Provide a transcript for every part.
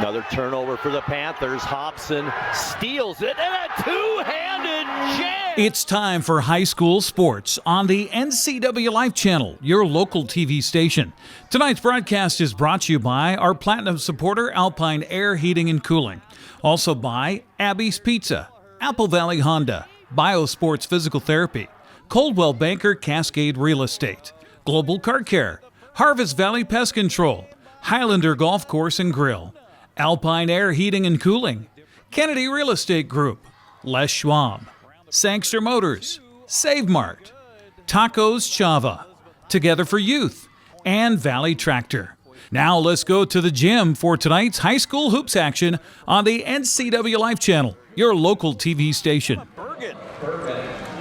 Another turnover for the Panthers. Hobson steals it, and a two-handed jam. It's time for high school sports on the NCWLIFE Channel, your local TV station. Tonight's broadcast is brought to you by our Platinum supporter, Alpine Air Heating and Cooling. Also by Abby's Pizza, Apple Valley Honda, Biosports Physical Therapy, Coldwell Banker Cascade Real Estate, Global Car Care, Harvest Valley Pest Control, Highlander Golf Course and Grill, Alpine Air Heating and Cooling, Kennedy Real Estate Group, Les Schwab, Sangster Motors, Save Mart, Tacos Chava, Together for Youth, and Valley Tractor. Now let's go to the gym for tonight's high school hoops action on the NCWLIFE Channel, your local TV station.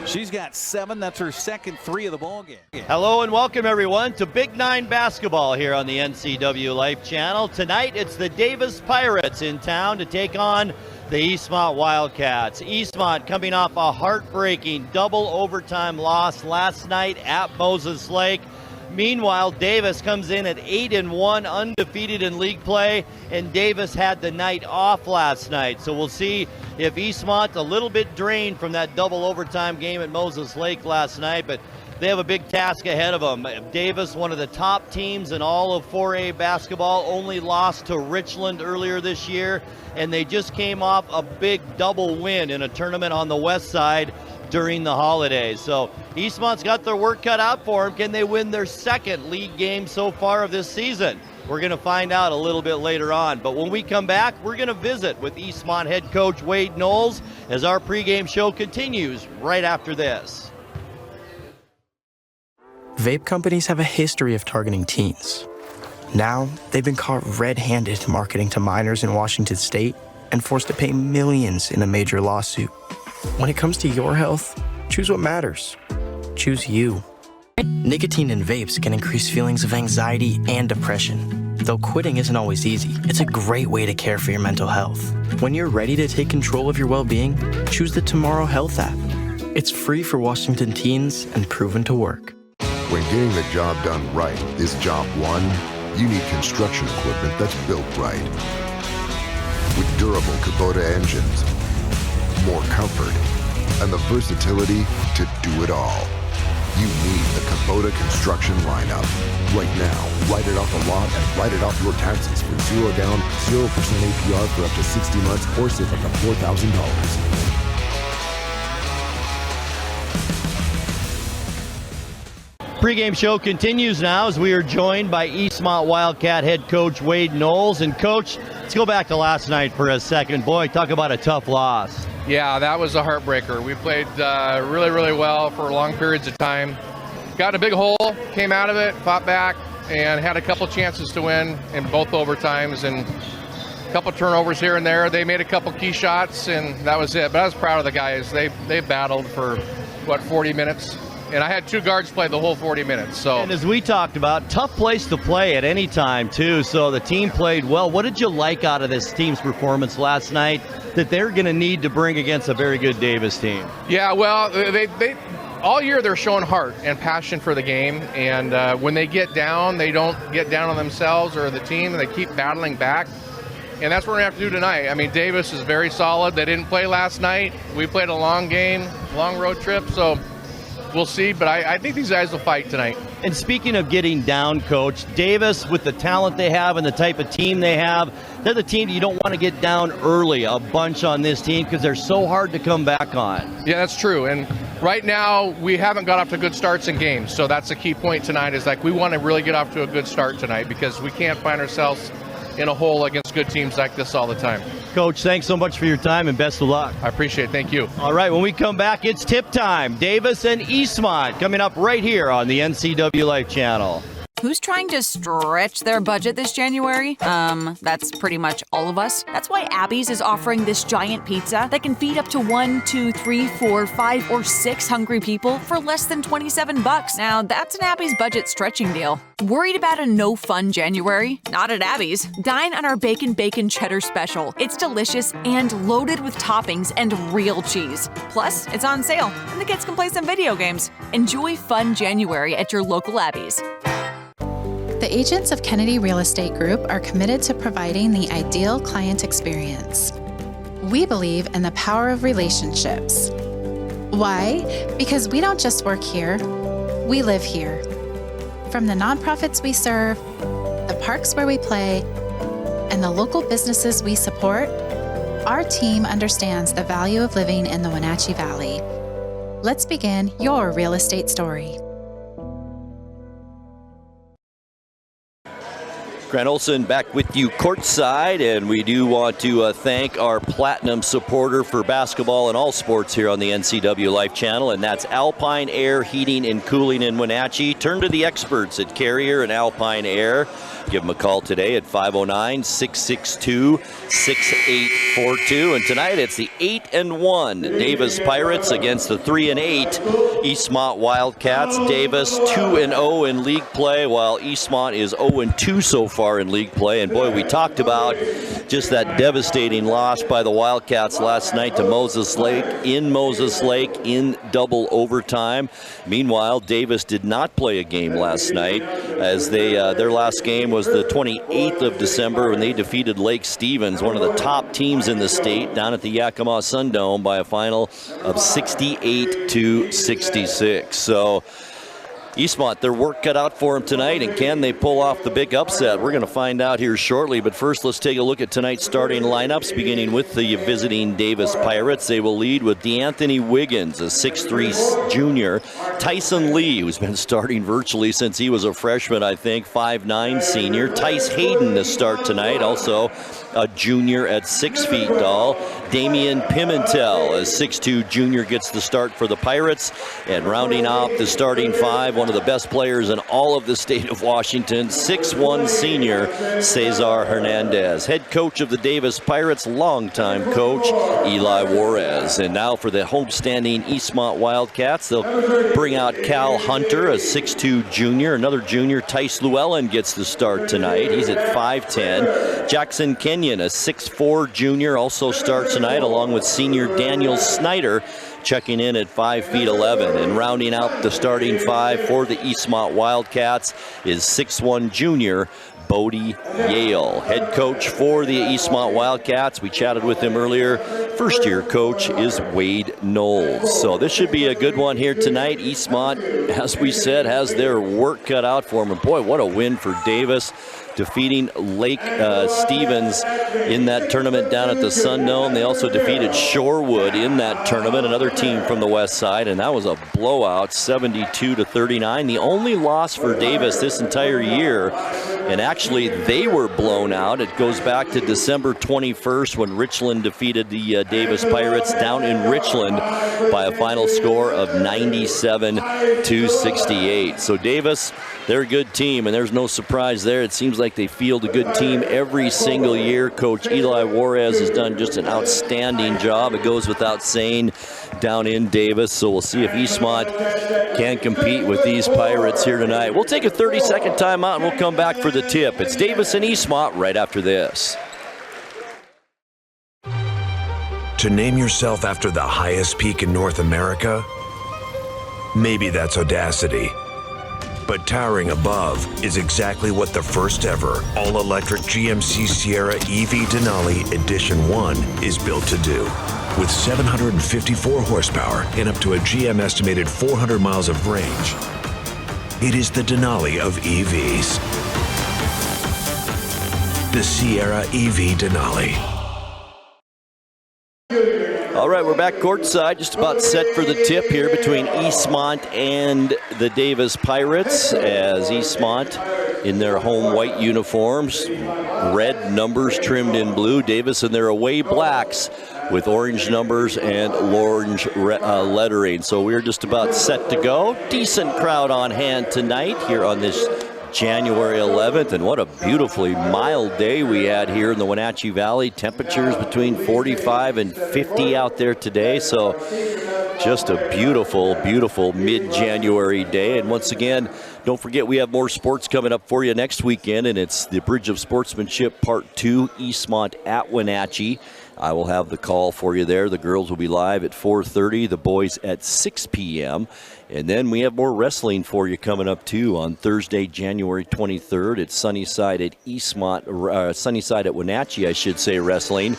She's got 7. That's her second 3 of the ball game. Hello and welcome everyone to Big 9 basketball here on the NCWLIFE Channel. Tonight it's the Davis Pirates in town to take on the Eastmont Wildcats. Eastmont coming off a heartbreaking double overtime loss last night at Moses Lake. Meanwhile, Davis comes in at 8-1, undefeated in league play, and Davis had the night off last night. So we'll see if Eastmont a little bit drained from that double overtime game at Moses Lake last night, but they have a big task ahead of them. Davis, one of the top teams in all of 4A basketball, only lost to Richland earlier this year, and they just came off a big double win in a tournament on the west side during the holidays. So Eastmont's got their work cut out for them. Can they win their second league game so far of this season? We're going to find out a little bit later on. But when we come back, we're going to visit with Eastmont head coach Wade Knowles as our pregame show continues right after this. Vape companies have a history of targeting teens. Now, they've been caught red-handed marketing to minors in Washington state and forced to pay millions in a major lawsuit. When it comes to your health, choose what matters. Choose you. Nicotine in vapes can increase feelings of anxiety and depression. Though quitting isn't always easy, it's a great way to care for your mental health. When you're ready to take control of your well-being, choose the Tomorrow Health app. It's free for Washington teens and proven to work. When getting the job done right is job one, you need construction equipment that's built right. With durable Kubota engines, more comfort, and the versatility to do it all. You need the Kubota construction lineup. Right now, write it off the lot and write it off your taxes for 0 down, 0% APR for up to 60 months or save up to $4,000. Pre-game show continues now as we are joined by Eastmont Wildcat head coach Wade Knowles. And coach, let's go back to last night for a second. Boy, talk about a tough loss. Yeah, that was a heartbreaker. We played really, really well for long periods of time. Got in a big hole, came out of it, fought back, and had a couple chances to win in both overtimes and a couple turnovers here and there. They made a couple key shots, and that was it. But I was proud of the guys. They battled for, 40 minutes? And I had 2 guards play the whole 40 minutes. So. And as we talked about, tough place to play at any time, too. So the team played well. What did you like out of this team's performance last night that they're going to need to bring against a very good Davis team? Yeah, well, they all year they're showing heart and passion for the game. And when they get down, they don't get down on themselves or the team. They keep battling back. And that's what we're going to have to do tonight. I mean, Davis is very solid. They didn't play last night. We played a long game, long road trip. So we'll see, but I think these guys will fight tonight. And speaking of getting down, Coach, Davis, with the talent they have and the type of team they have, they're the team you don't want to get down early a bunch on this team because they're so hard to come back on. Yeah, that's true. And right now, we haven't got off to good starts in games. So that's a key point tonight is like we want to really get off to a good start tonight because we can't find ourselves in a hole against good teams like this all the time. Coach, thanks so much for your time and best of luck. I appreciate it. Thank you. All right, when we come back, it's tip time. Davis and Eastmont coming up right here on the NCWLIFE Channel. Who's trying to stretch their budget this January? That's pretty much all of us. That's why Abby's is offering this giant pizza that can feed up to 1, 2, 3, 4, 5, or 6 hungry people for less than $27. Now, that's an Abby's budget stretching deal. Worried about a no-fun January? Not at Abby's. Dine on our Bacon Cheddar Special. It's delicious and loaded with toppings and real cheese. Plus, it's on sale, and the kids can play some video games. Enjoy fun January at your local Abby's. The agents of Kennedy Real Estate Group are committed to providing the ideal client experience. We believe in the power of relationships. Why? Because we don't just work here, we live here. From the nonprofits we serve, the parks where we play, and the local businesses we support, our team understands the value of living in the Wenatchee Valley. Let's begin your real estate story. Grant Olson back with you courtside, and we do want to thank our platinum supporter for basketball and all sports here on the NCWLIFE Channel, and that's Alpine Air Heating and Cooling in Wenatchee. Turn to the experts at Carrier and Alpine Air. Give them a call today at 509-662-6842. And tonight it's the 8-1 Davis Pirates against the 3-8 Eastmont Wildcats. Davis 2-0 in league play, while Eastmont is 0-2 so far in league play. And boy, we talked about just that devastating loss by the Wildcats last night to Moses Lake in double overtime. Meanwhile, Davis did not play a game last night, as their last game was the 28th of December when they defeated Lake Stevens, one of the top teams in the state, down at the Yakima Sundome by a final of 68-66. So Eastmont, their work cut out for them tonight, and can they pull off the big upset? We're going to find out here shortly, but first let's take a look at tonight's starting lineups, beginning with the visiting Davis Pirates. They will lead with DeAnthony Wiggins, a 6'3 junior. Tyson Lee, who's been starting virtually since he was a freshman, I think, 5'9 senior. Tice Hayden to start tonight, also a junior at 6 feet tall. Damian Pimentel, a 6'2 junior, gets the start for the Pirates. And rounding out the starting five, one of the best players in all of the state of Washington, 6'1 senior Cesar Hernandez. Head coach of the Davis Pirates, longtime coach Eli Juarez. And now for the homestanding Eastmont Wildcats, they'll bring out Cal Hunter, a 6'2 junior. Another junior, Tice Llewellyn, gets the start tonight. He's at 5'10. Jackson Kenyon, a 6'4 junior, also starts tonight, along with senior Daniel Snyder, checking in at 5'11". And rounding out the starting five for the Eastmont Wildcats is 6'1 junior Bodie Yale. Head coach for the Eastmont Wildcats, we chatted with him earlier, first-year coach is Wade Knowles. So this should be a good one here tonight. Eastmont, as we said, has their work cut out for them. And boy, what a win for Davis, defeating Lake Stevens in that tournament down at the Sundome. They also defeated Shorewood in that tournament, another team from the west side, and that was a blowout, 72-39. The only loss for Davis this entire year, and actually they were blown out. It goes back to December 21st when Richland defeated the Davis Pirates down in Richland by a final score of 97-68. So Davis, they're a good team, and there's no surprise there. It seems like they field a good team every single year. Coach Eli Juarez has done just an outstanding job. It goes without saying down in Davis. So we'll see if Eastmont can compete with these Pirates here tonight. We'll take a 30-second timeout and we'll come back for the tip. It's Davis and Eastmont right after this. To name yourself after the highest peak in North America? Maybe that's audacity. But towering above is exactly what the first ever all-electric GMC Sierra EV Denali Edition 1 is built to do. With 754 horsepower and up to a GM estimated 400 miles of range, it is the Denali of EVs. The Sierra EV Denali. All right, we're back courtside, just about set for the tip here between Eastmont and the Davis Pirates, as Eastmont in their home white uniforms, red numbers trimmed in blue. Davis in their away blacks with orange numbers and orange lettering. So we're just about set to go. Decent crowd on hand tonight here on this January 11th, and what a beautifully mild day we had here in the Wenatchee Valley. Temperatures between 45 and 50 out there today, so Just a beautiful, beautiful mid-January day. And once again, don't forget we have more sports coming up for you next weekend, and it's the Bridge of Sportsmanship Part 2, Eastmont at Wenatchee. I will have the call for you there. The girls will be live at 4:30, the boys at 6 p.m. And then we have more wrestling for you coming up, too, on Thursday, January 23rd. It's Sunnyside at Sunnyside at Wenatchee, I should say, wrestling.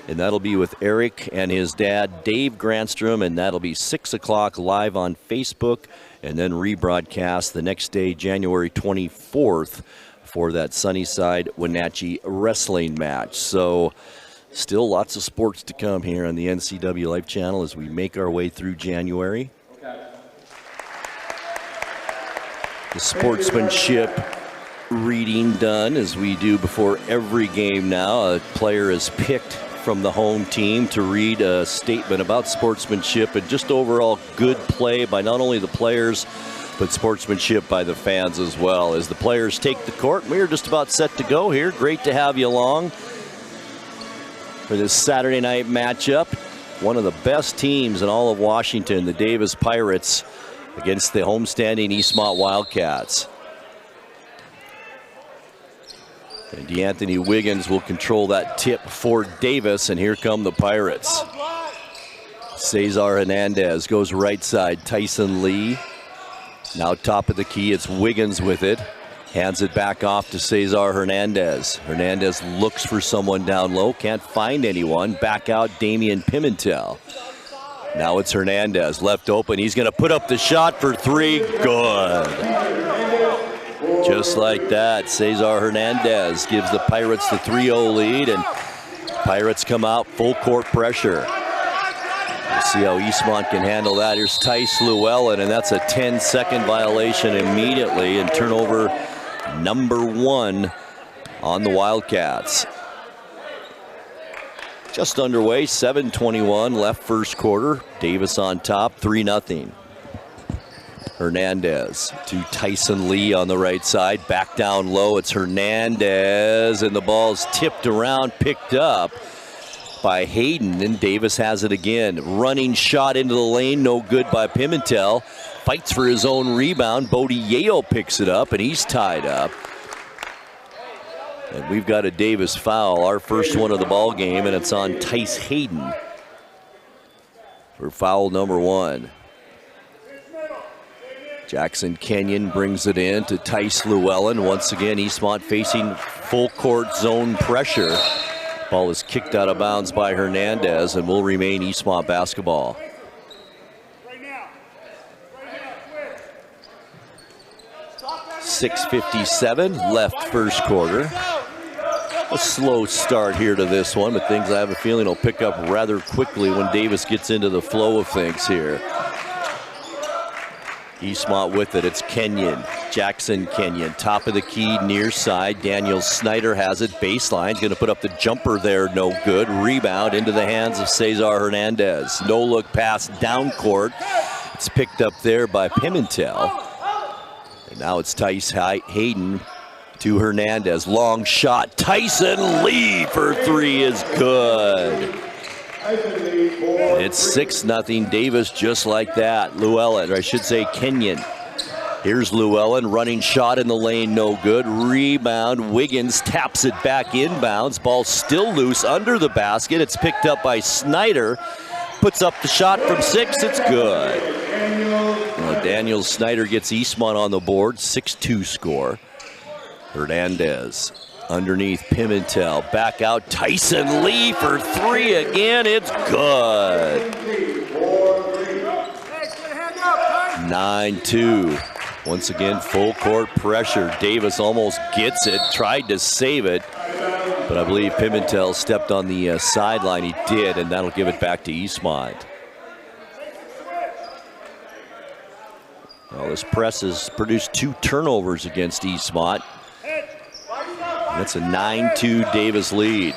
And that'll be with Eric and his dad, Dave Granstrom, and that'll be 6 o'clock live on Facebook, and then rebroadcast the next day, January 24th, for that Sunnyside Wenatchee wrestling match. So still lots of sports to come here on the NCWLIFE Channel as we make our way through January. The sportsmanship reading done, as we do before every game now. A player is picked from the home team to read a statement about sportsmanship and just overall good play by not only the players, but sportsmanship by the fans as well. As the players take the court, we are just about set to go here. Great to have you along for this Saturday night matchup. One of the best teams in all of Washington, the Davis Pirates, against the homestanding Eastmont Wildcats. And DeAnthony Wiggins will control that tip for Davis, and here come the Pirates. Cesar Hernandez goes right side. Tyson Lee now top of the key. It's Wiggins with it. Hands it back off to Cesar Hernandez. Hernandez looks for someone down low. Can't find anyone. Back out Damian Pimentel. Now it's Hernandez left open. He's going to put up the shot for three. Good. Just like that, Cesar Hernandez gives the Pirates the 3-0 lead, and Pirates come out full court pressure. We'll see how Eastmont can handle that. Here's Tice Llewellyn, and that's a 10-second violation immediately, and turnover number 1 on the Wildcats. Just underway, 7:21 left first quarter. Davis on top, 3-0. Hernandez to Tyson Lee on the right side. Back down low, it's Hernandez, and the ball's tipped around, picked up by Hayden, and Davis has it again. Running shot into the lane, no good by Pimentel. Fights for his own rebound. Bodie Yale picks it up, and he's tied up. And we've got a Davis foul, our first one of the ball game, and it's on Tice Hayden for foul number 1. Jackson Kenyon brings it in to Tice Llewellyn. Once again, Eastmont facing full court zone pressure. Ball is kicked out of bounds by Hernandez and will remain Eastmont basketball. .6:57 left first quarter. A slow start here to this one, but things I have a feeling will pick up rather quickly when Davis gets into the flow of things here. Eastmont with it, it's Kenyon, Jackson Kenyon, top of the key, near side. Daniel Snyder has it, baseline, going to put up the jumper there, no good. Rebound into the hands of Cesar Hernandez. No look pass down court. It's picked up there by Pimentel. And now it's Tice Hayden to Hernandez. Long shot, Tyson Lee for 3 is good. It's 6-0 Davis just like that. Llewellyn, or I should say Kenyon. Here's Llewellyn, running shot in the lane, no good. Rebound, Wiggins taps it back inbounds. Ball still loose under the basket. It's picked up by Snyder. Puts up the shot from 6, it's good. Well, Daniel Snyder gets Eastmont on the board, 6-2 score. Hernandez. Underneath Pimentel, back out Tyson Lee for 3 again, it's good. 9-2, once again full court pressure. Davis almost gets it, tried to save it, but I believe Pimentel stepped on the sideline. He did, and that'll give it back to Eastmont. Well, this press has produced 2 turnovers against Eastmont. That's a 9-2 Davis lead.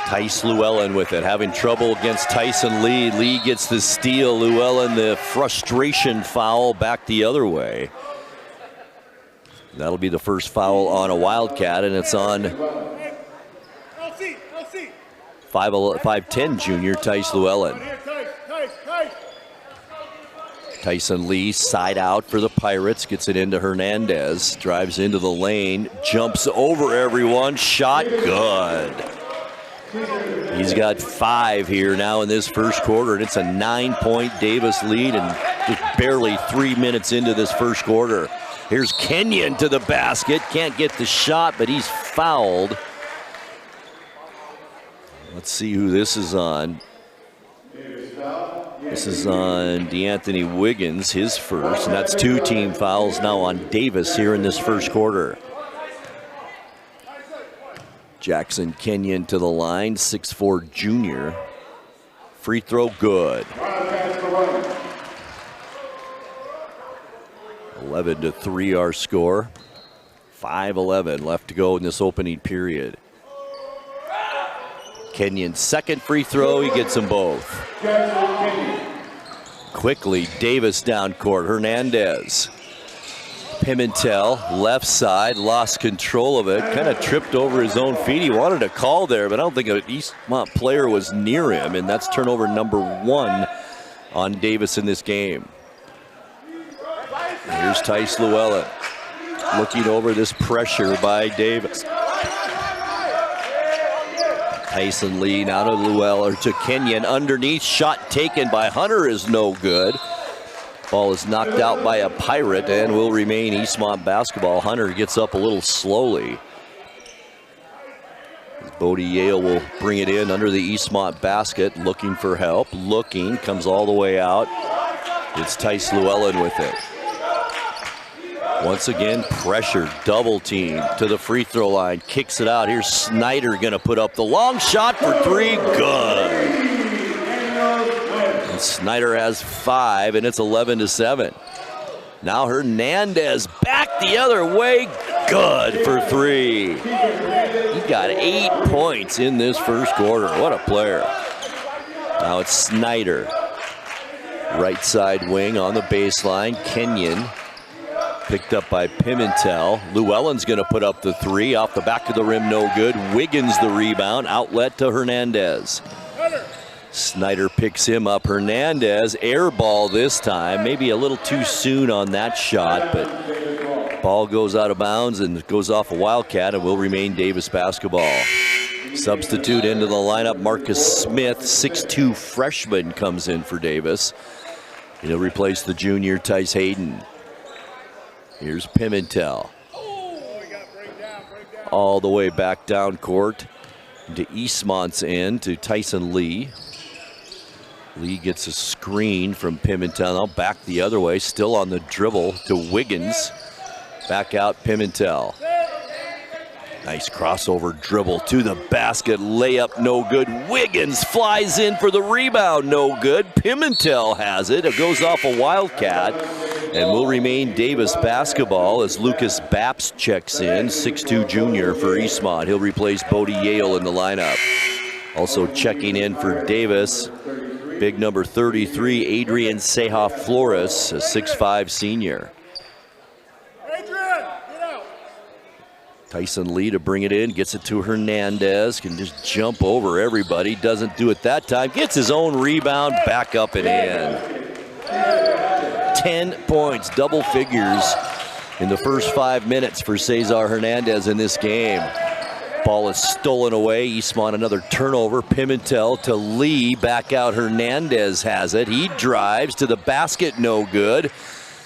Tice Llewellyn with it, having trouble against Tyson Lee. Lee gets the steal. Llewellyn, the frustration foul back the other way. That'll be the first foul on a Wildcat, and it's on 5'10" junior Tice Llewellyn. Tyson Lee side out for the Pirates, gets it into Hernandez, drives into the lane, jumps over everyone, shot good. He's got 5 here now in this first quarter, and it's a 9-point Davis lead, and just barely 3 minutes into this first quarter. Here's Kenyon to the basket, can't get the shot, but he's fouled. Let's see who this is on. This is on DeAnthony Wiggins, his first, and that's 2 team fouls now on Davis here in this first quarter. Jackson Kenyon to the line, 6'4" junior. Free throw good. 11-3 our score. 5:11 left to go in this opening period. Kenyon's second free throw, he gets them both. Quickly, Davis down court, Hernandez. Pimentel, left side, lost control of it, kind of tripped over his own feet. He wanted a call there, but I don't think an Eastmont player was near him, and that's turnover number 1 on Davis in this game. Here's Tice Llewellyn looking over this pressure by Davis. Tyson Lee now to Llewellyn, to Kenyon, underneath, shot taken by Hunter is no good. Ball is knocked out by a Pirate and will remain Eastmont basketball. Hunter gets up a little slowly. Bodie Yale will bring it in under the Eastmont basket, looking for help, comes all the way out. It's Tice Llewellyn with it. Once again, pressure, double team to the free throw line, kicks it out. Here's Snyder gonna put up the long shot for 3, good. And Snyder has 5, and it's 11-7. Now Hernandez back the other way, good for 3. He got 8 points in this first quarter. What a player. Now it's Snyder. Right side wing on the baseline, Kenyon. Picked up by Pimentel. Llewellyn's going to put up the 3. Off the back of the rim, no good. Wiggins the rebound. Outlet to Hernandez. Snyder picks him up. Hernandez, air ball this time. Maybe a little too soon on that shot, but ball goes out of bounds and goes off a Wildcat and will remain Davis basketball. Substitute into the lineup, Marcus Smith, 6'2" freshman, comes in for Davis. He'll replace the junior Tice Hayden. Here's Pimentel. All the way back down court to Eastmont's end to Tyson Lee. Lee gets a screen from Pimentel. Now back the other way, still on the dribble to Wiggins. Back out Pimentel. Nice crossover dribble to the basket. Layup no good. Wiggins flies in for the rebound. No good. Pimentel has it. It goes off a Wildcat and will remain Davis basketball as Lucas Baps checks in. 6'2" junior for Eastmont. He'll replace Bodie Yale in the lineup. Also checking in for Davis, big number 33, Adrian Seja Flores, a 6'5" senior. Tyson Lee to bring it in, gets it to Hernandez, can just jump over everybody, doesn't do it that time, gets his own rebound, back up and in. 10 points, double figures in the first 5 minutes for Cesar Hernandez in this game. Ball is stolen away, Eastmont another turnover, Pimentel to Lee, back out Hernandez has it, he drives to the basket, no good.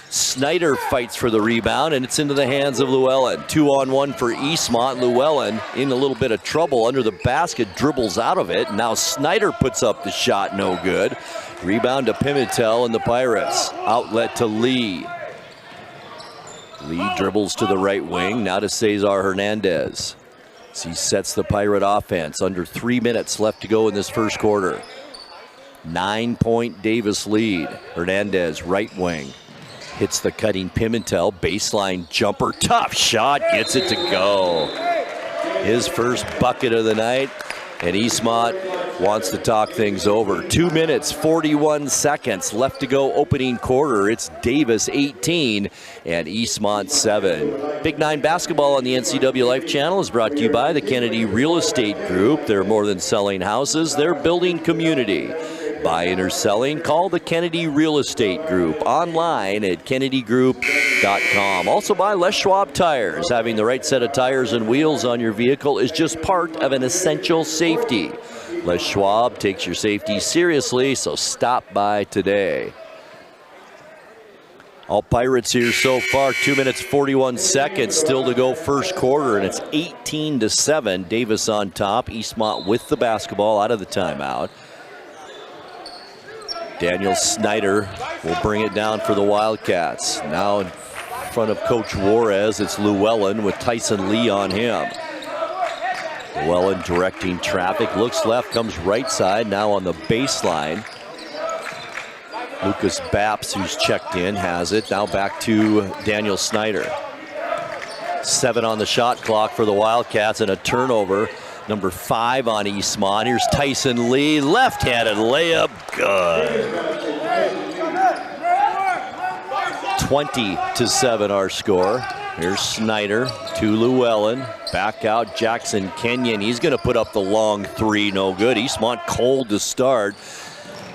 Snyder fights for the rebound, and it's into the hands of Llewellyn. 2-on-1 for Eastmont. Llewellyn in a little bit of trouble under the basket, dribbles out of it. Now Snyder puts up the shot, no good. Rebound to Pimentel and the Pirates. Outlet to Lee. Lee dribbles to the right wing, now to Cesar Hernandez. As he sets the Pirate offense. Under 3 minutes left to go in this first quarter. 9-point Davis lead. Hernandez, right wing. Hits the cutting Pimentel, baseline jumper, tough shot, gets it to go. His first bucket of the night, and Eastmont wants to talk things over. 2 minutes, 41 seconds left to go opening quarter. It's Davis 18 and Eastmont 7. Big 9 basketball on the NCWLIFE Channel is brought to you by the Kennedy Real Estate Group. They're more than selling houses, they're building community. Buying or selling? Call the Kennedy Real Estate Group online at kennedygroup.com. Also buy Les Schwab tires. Having the right set of tires and wheels on your vehicle is just part of an essential safety. Les Schwab takes your safety seriously, so stop by today. All Pirates here so far, 2 minutes 41 seconds still to go first quarter, and it's 18-7. Davis on top. Eastmont with the basketball out of the timeout. Daniel Snyder will bring it down for the Wildcats. Now in front of Coach Juarez, it's Llewellyn with Tyson Lee on him. Llewellyn directing traffic, looks left, comes right side, now on the baseline. Lucas Baps, who's checked in, has it. Now back to Daniel Snyder. 7 on the shot clock for the Wildcats and a turnover. Number 5 on Eastmont. Here's Tyson Lee, left-handed layup, good. 20-7 our score. Here's Snyder to Llewellyn. Back out Jackson Kenyon. He's going to put up the long 3, no good. Eastmont cold to start.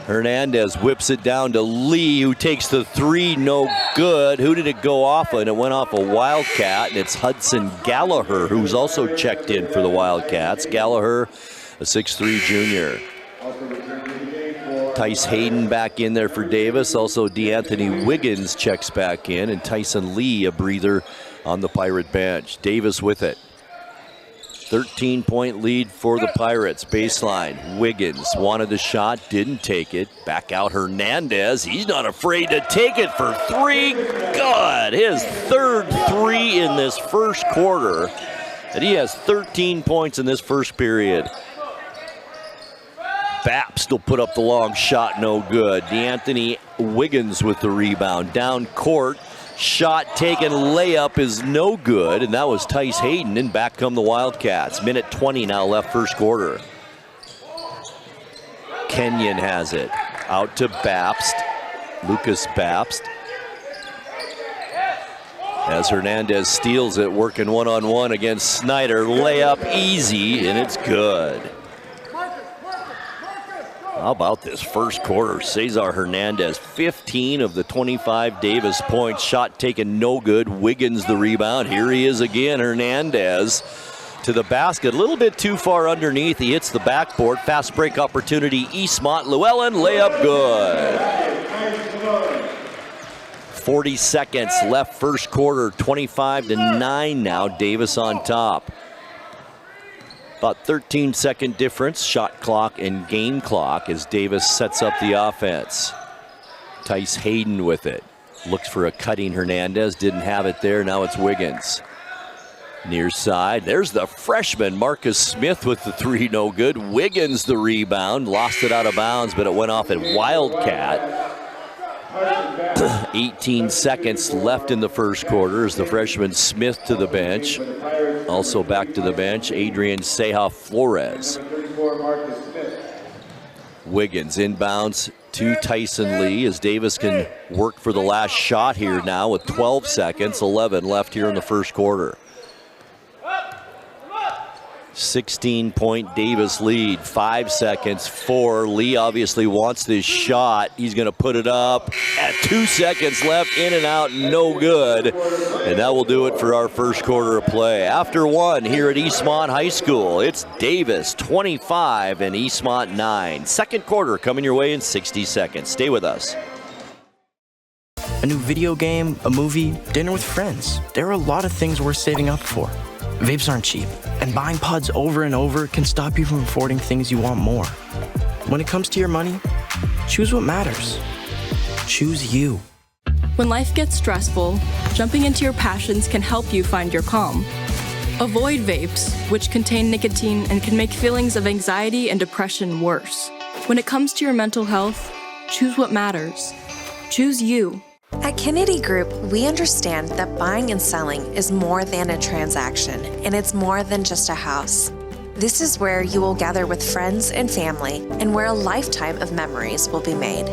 Hernandez whips it down to Lee, who takes the 3, no good. Who did it go off of? And it went off a Wildcat, and it's Hudson Gallagher, who's also checked in for the Wildcats. Gallagher, a 6'3 junior. Tice Hayden back in there for Davis. Also DeAnthony Wiggins checks back in, and Tyson Lee, a breather on the Pirate bench. Davis with it. 13-point lead for the Pirates. Baseline, Wiggins wanted the shot, didn't take it. Back out Hernandez. He's not afraid to take it for 3. Good. His 3rd 3 in this first quarter. And he has 13 points in this first period. Bapp still put up the long shot, no good. DeAnthony Wiggins with the rebound. Down court. Shot taken, layup is no good, and that was Tice Hayden, and back come the Wildcats. Minute 20 now left first quarter. Kenyon has it. Out to Bapst. Lucas Bapst. As Hernandez steals it, working one-on-one against Snyder. Layup easy, and it's good. How about this first quarter? Cesar Hernandez, 15 of the 25 Davis points. Shot taken, no good. Wiggins the rebound. Here he is again, Hernandez to the basket. A little bit too far underneath. He hits the backboard. Fast break opportunity. Eastmont. Llewellyn, layup good. 40 seconds left first quarter. 25-9 now. Davis on top. About 13-second difference, shot clock and game clock as Davis sets up the offense. Tice Hayden with it. Looks for a cutting Hernandez, didn't have it there, now it's Wiggins. Near side, there's the freshman, Marcus Smith with the 3, no good. Wiggins the rebound, lost it out of bounds, but it went off at Wildcat. 18 seconds left in the first quarter as the freshman Smith to the bench. Also back to the bench, Adrian Ceja Flores. Wiggins inbounds to Tyson Lee as Davis can work for the last shot here now with 12 seconds, 11 left here in the first quarter. 16-point Davis lead, 5 seconds, 4. Lee obviously wants this shot. He's going to put it up at 2 seconds left, in and out, no good. And that will do it for our first quarter of play. After 1 here at Eastmont High School, it's Davis 25 and Eastmont 9. Second quarter coming your way in 60 seconds. Stay with us. A new video game, a movie, dinner with friends. There are a lot of things worth saving up for. Vapes aren't cheap, and buying pods over and over can stop you from affording things you want more. When it comes to your money, choose what matters. Choose you. When life gets stressful, jumping into your passions can help you find your calm. Avoid vapes, which contain nicotine and can make feelings of anxiety and depression worse. When it comes to your mental health, choose what matters. Choose you. At Kennedy Group, we understand that buying and selling is more than a transaction, and it's more than just a house. This is where you will gather with friends and family, and where a lifetime of memories will be made.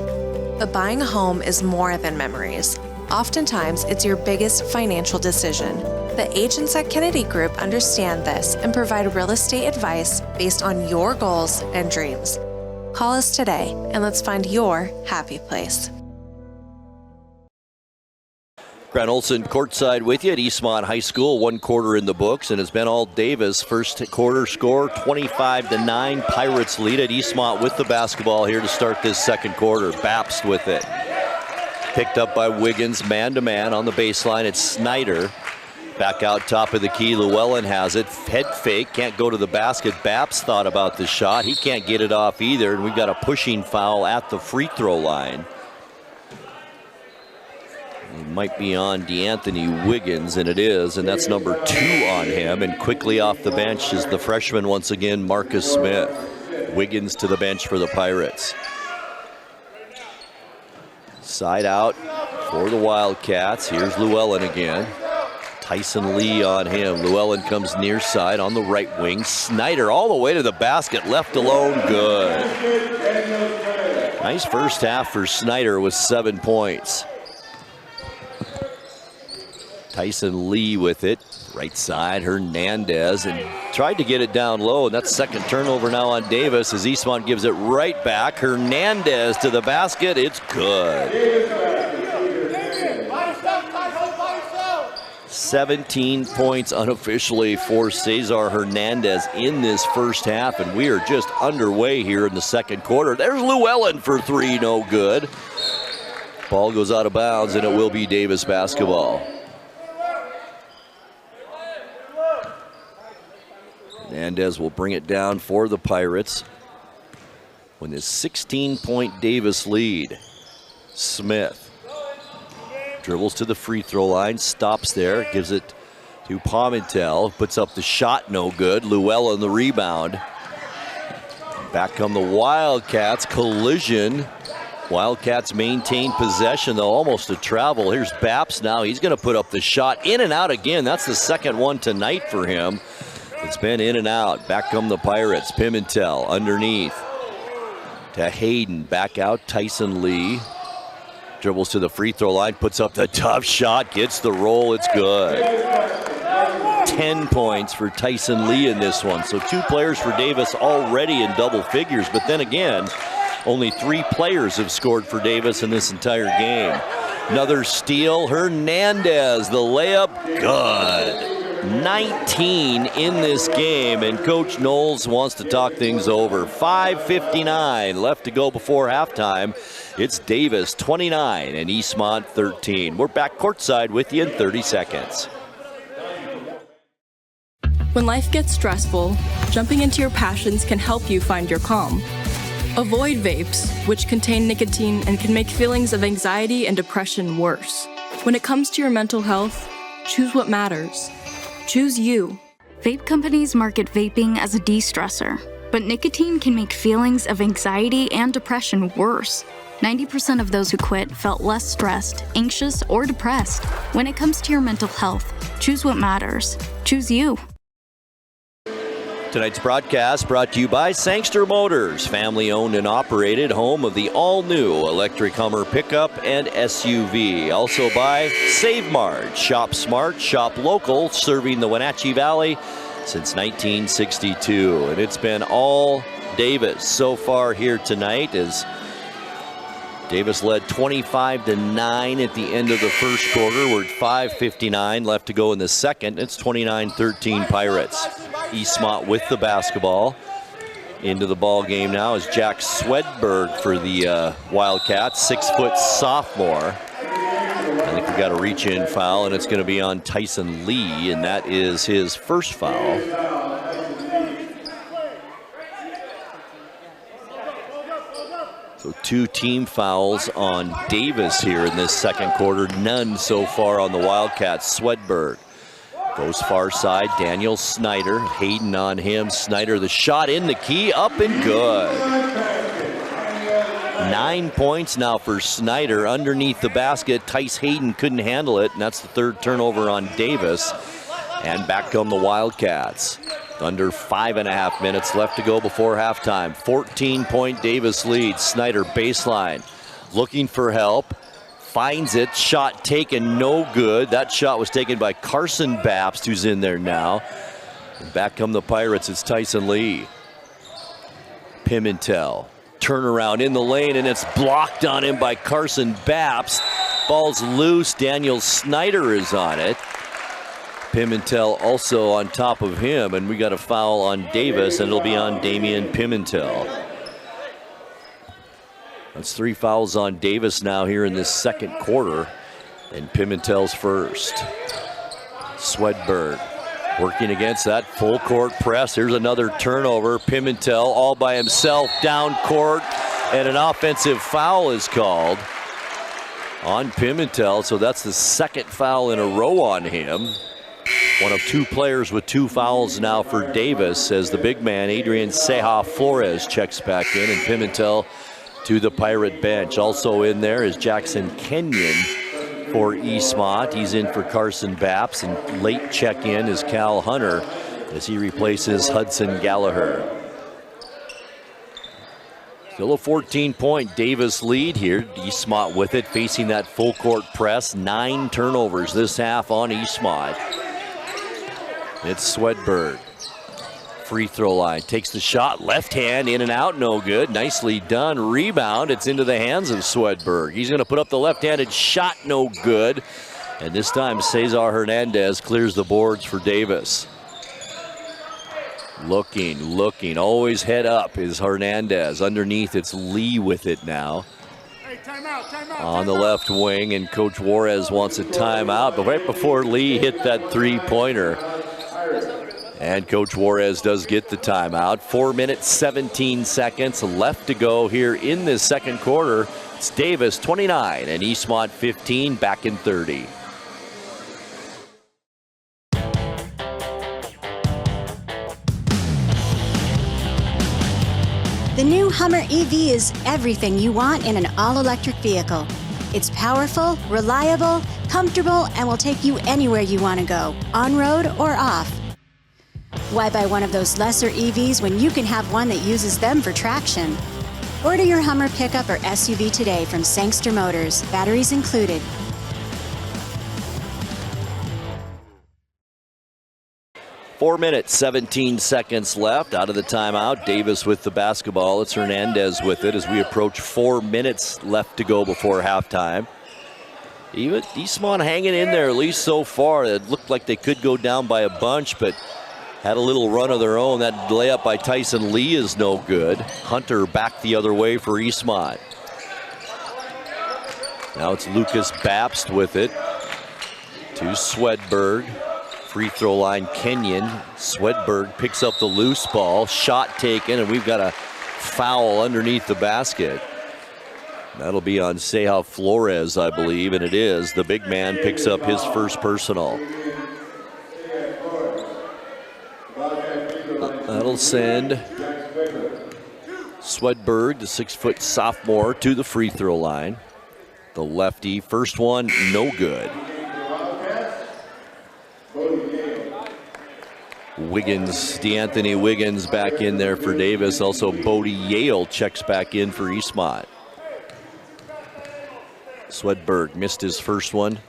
But buying a home is more than memories. Oftentimes, it's your biggest financial decision. The agents at Kennedy Group understand this and provide real estate advice based on your goals and dreams. Call us today and let's find your happy place. Grant Olson courtside with you at Eastmont High School. 1 quarter in the books, and it's been all Davis. First quarter score, 25-9. Pirates lead at Eastmont with the basketball here to start this second quarter. Bapst with it. Picked up by Wiggins, man-to-man on the baseline. It's Snyder. Back out top of the key. Llewellyn has it. Head fake. Can't go to the basket. Bapst thought about the shot. He can't get it off either, and we've got a pushing foul at the free throw line. It might be on DeAnthony Wiggins, and it is, and that's number 2 on him. And quickly off the bench is the freshman once again, Marcus Smith. Wiggins to the bench for the Pirates. Side out for the Wildcats. Here's Llewellyn again. Tyson Lee on him. Llewellyn comes near side on the right wing. Snyder all the way to the basket, left alone, good. Nice first half for Snyder with 7 points. Tyson Lee with it, right side, Hernandez, and tried to get it down low, and that's second turnover now on Davis as Eastmont gives it right back. Hernandez to the basket, it's good. 17 points unofficially for Cesar Hernandez in this first half, and we are just underway here in the second quarter. There's Llewellyn for 3, no good. Ball goes out of bounds, and it will be Davis basketball. Hernandez will bring it down for the Pirates. When this 16-point Davis lead. Smith dribbles to the free throw line, stops there, gives it to Palmentel, puts up the shot, no good. Llewellyn the rebound. Back come the Wildcats, collision. Wildcats maintain possession, though, almost a travel. Here's Bapst now. He's going to put up the shot. In and out again. That's the second one tonight for him. It's been in and out. Back come the Pirates. Pimentel underneath to Hayden. Back out Tyson Lee. Dribbles to the free throw line. Puts up the tough shot. Gets the roll. It's good. 10 points for Tyson Lee in this one. So 2 players for Davis already in double figures. But then again, only 3 players have scored for Davis in this entire game. Another steal. Hernandez. The layup. Good. 19 in this game, and Coach Knowles wants to talk things over. 5:59 left to go before halftime. It's Davis 29 and Eastmont 13. We're back courtside with you in 30 seconds. When life gets stressful, jumping into your passions can help you find your calm. Avoid vapes, which contain nicotine and can make feelings of anxiety and depression worse. When it comes to your mental health, choose what matters. Choose you. Vape companies market vaping as a de-stressor, but nicotine can make feelings of anxiety and depression worse. 90% of those who quit felt less stressed, anxious, or depressed. When it comes to your mental health, choose what matters. Choose you. Tonight's broadcast brought to you by Sangster Motors, family-owned and operated, home of the all-new electric Hummer pickup and SUV. Also by Save Mart, shop smart, shop local, serving the Wenatchee Valley since 1962. And it's been all Davis so far here tonight as Davis led 25-9 at the end of the first quarter. We're at 5:59 left to go in the second. It's 29-13 Pirates. Eastmont with the basketball. Into the ball game now is Jack Swedberg for the Wildcats, 6-foot sophomore. I think we've got a reach-in foul, and it's going to be on Tyson Lee, and that is his first foul. So 2 team fouls on Davis here in this second quarter. None so far on the Wildcats. Swedberg goes far side. Daniel Snyder. Hayden on him. Snyder, the shot in the key. Up and good. 9 points now for Snyder. Underneath the basket. Tice Hayden couldn't handle it, and that's the 3rd turnover on Davis. And back come the Wildcats. Under 5.5 minutes left to go before halftime. 14-point Davis lead. Snyder baseline. Looking for help. Finds it. Shot taken. No good. That shot was taken by Carson Bapst, who's in there now. And back come the Pirates. It's Tyson Lee. Pimentel. turnaround in the lane, and it's blocked on him by Carson Bapst. Ball's loose. Daniel Snyder is on it. Pimentel also on top of him, and we got a foul on Davis, and it'll be on Damian Pimentel. That's 3 fouls on Davis now here in this second quarter, and Pimentel's first. Swedberg working against that full court press. Here's another turnover. Pimentel all by himself down court, and an offensive foul is called on Pimentel, so that's the second foul in a row on him. One of 2 players with 2 fouls now for Davis, as the big man Adrian Ceja Flores checks back in, and Pimentel to the Pirate bench. Also in there is Jackson Kenyon for Eastmont. He's in for Carson Bapst, and late check in is Cal Hunter as he replaces Hudson Gallagher. Still a 14-point Davis lead here. Eastmont with it, facing that full court press. 9 turnovers this half on Eastmont. It's Swedberg. Free throw line, takes the shot, left hand, in and out, no good. Nicely done. Rebound, it's into the hands of Swedberg. He's going to put up the left-handed shot, no good. And this time Cesar Hernandez clears the boards for Davis. Looking, always head up is Hernandez. Underneath, it's Lee with it now. On the left wing, and Coach Juarez wants a timeout, but right before Lee hit that three-pointer, and Coach Juarez does get the timeout. 4 minutes, 17 seconds left to go here in this second quarter. It's Davis 29 and Eastmont 15, back in 30. The new Hummer EV is everything you want in an all-electric vehicle. It's powerful, reliable, comfortable, and will take you anywhere you want to go, on-road or off. Why buy one of those lesser EVs when you can have one that uses them for traction? Order your Hummer pickup or SUV today from Sangster Motors, batteries included. Four minutes, 17 seconds left out of the timeout. Davis with the basketball. It's Hernandez with it as we approach 4 minutes left to go before halftime. Even Eastmont hanging in there, at least so far. It looked like they could go down by a bunch, but had a little run of their own. That layup by Tyson Lee is no good. Hunter back the other way for Eastmont. Now it's Lucas Bapst with it to Swedberg. Free throw line, Kenyon. Swedberg picks up the loose ball. Shot taken, and we've got a foul underneath the basket. That'll be on Ceja Flores, I believe, and it is. The big man picks up his first personal. That'll send Swedberg, the 6-foot sophomore, to the free throw line. The lefty, first one, no good. Wiggins, DeAnthony Wiggins back in there for Davis. Also, Bodie Yale checks back in for Eastmont. Swedberg missed his first one.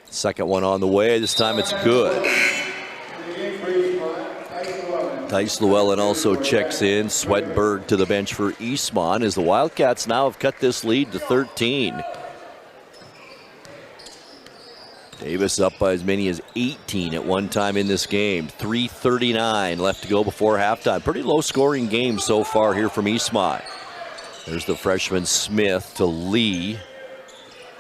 Second one on the way. This time it's good. Tice Llewellyn also checks in. Swedberg to the bench for Eastmont as the Wildcats now have cut this lead to 13. Davis up by as many as 18 at one time in this game. 3:39 left to go before halftime. Pretty low scoring game so far here from Eastmont. There's the freshman Smith to Lee.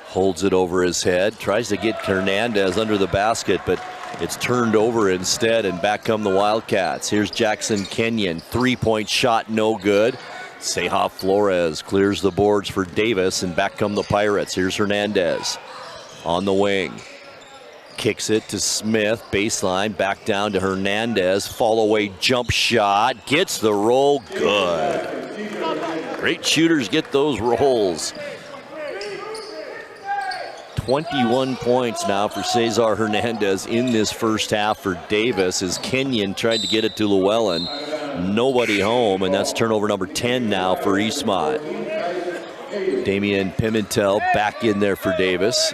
Holds it over his head. Tries to get Hernandez under the basket, but it's turned over instead, and back come the Wildcats. Here's Jackson Kenyon. 3-point shot, no good. Ceja Flores clears the boards for Davis, and back come the Pirates. Here's Hernandez on the wing. Kicks it to Smith, baseline, back down to Hernandez. Fall away jump shot, gets the roll, good. Great shooters get those rolls. 21 points now for Cesar Hernandez in this first half for Davis as Kenyon tried to get it to Llewellyn. Nobody home, and that's turnover number 10 now for Eastmont. Damian Pimentel back in there for Davis.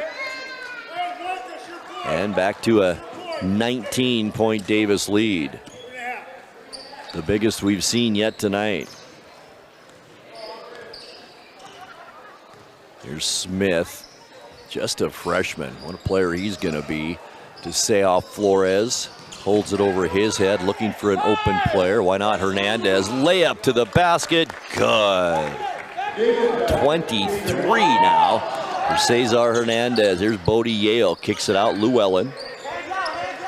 And back to a 19-point Davis lead. The biggest we've seen yet tonight. Here's Smith, just a freshman. What a player he's going to be. To Seoff Flores, holds it over his head, looking for an open player. Why not Hernandez? Layup to the basket, good. 23 now for Cesar Hernandez. Here's Bodie Yale, kicks it out. Llewellyn,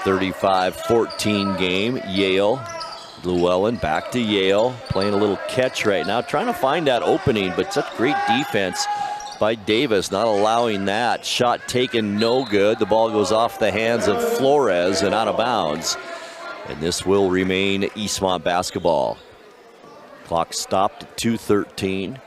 35-14 game. Yale, Llewellyn back to Yale, playing a little catch right now, trying to find that opening, but such great defense by Davis, not allowing that. Shot taken, no good. The ball goes off the hands of Flores and out of bounds. And this will remain Eastmont basketball. Clock stopped at 2:13.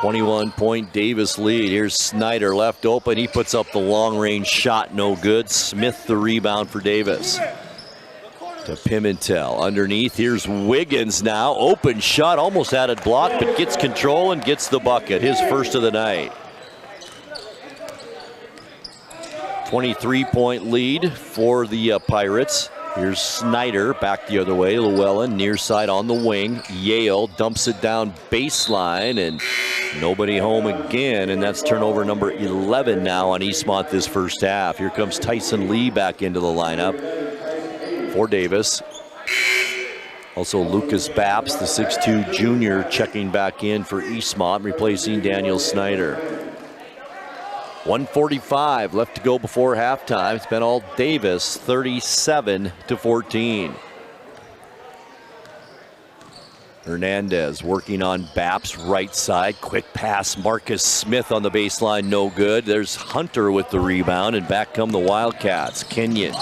21-point Davis lead. Here's Snyder left open. He puts up the long-range shot, no good. Smith the rebound for Davis. To Pimentel underneath. Here's Wiggins now. Open shot, almost had it blocked, but gets control and gets the bucket. His first of the night. 23-point lead for the Pirates. Here's Snyder back the other way. Llewellyn near side on the wing. Yale dumps it down baseline and nobody home again. And that's turnover number 11 now on Eastmont this first half. Here comes Tyson Lee back into the lineup for Davis. Also Lucas Baps, the 6'2 junior, checking back in for Eastmont, replacing Daniel Snyder. 1:45 left to go before halftime. It's been all Davis, 37-14. Hernandez working on Baps right side. Quick pass, Marcus Smith on the baseline, no good. There's Hunter with the rebound, and back come the Wildcats. Kenyon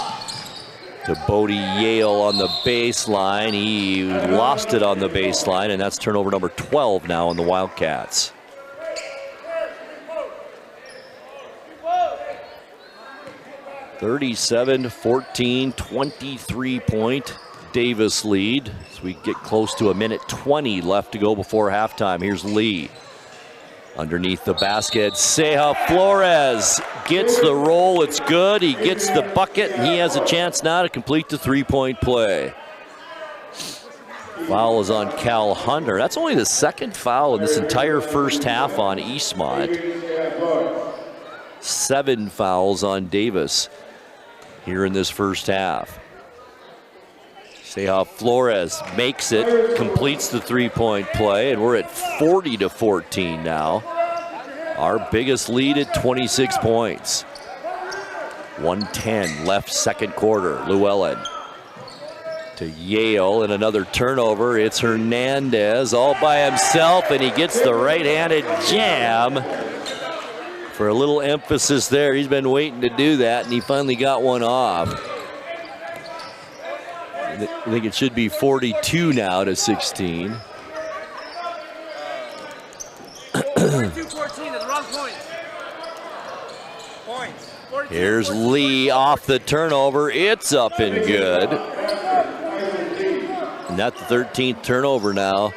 to Bodie Yale on the baseline. He lost it on the baseline, and that's turnover number 12 now on the Wildcats. 37-14, 23-point Davis lead as we get close to 1:20 left to go before halftime. Here's Lee underneath the basket. Seoff Flores gets the roll. It's good. He gets the bucket, and he has a chance now to complete the three-point play. Foul is on Cal Hunter. That's only the second foul in this entire first half on Eastmont. 7 fouls on Davis here in this first half. Seoff Flores makes it, completes the three-point play, and we're at 40-14 now. Our biggest lead at 26 points. 1:10 left second quarter. Llewellyn to Yale, and another turnover. It's Hernandez all by himself, and he gets the right-handed jam. For a little emphasis there, he's been waiting to do that, and he finally got one off. I think it should be 42 now to 16. 42-14 Here's Lee off the turnover. It's up and good. And that's the 13th turnover now.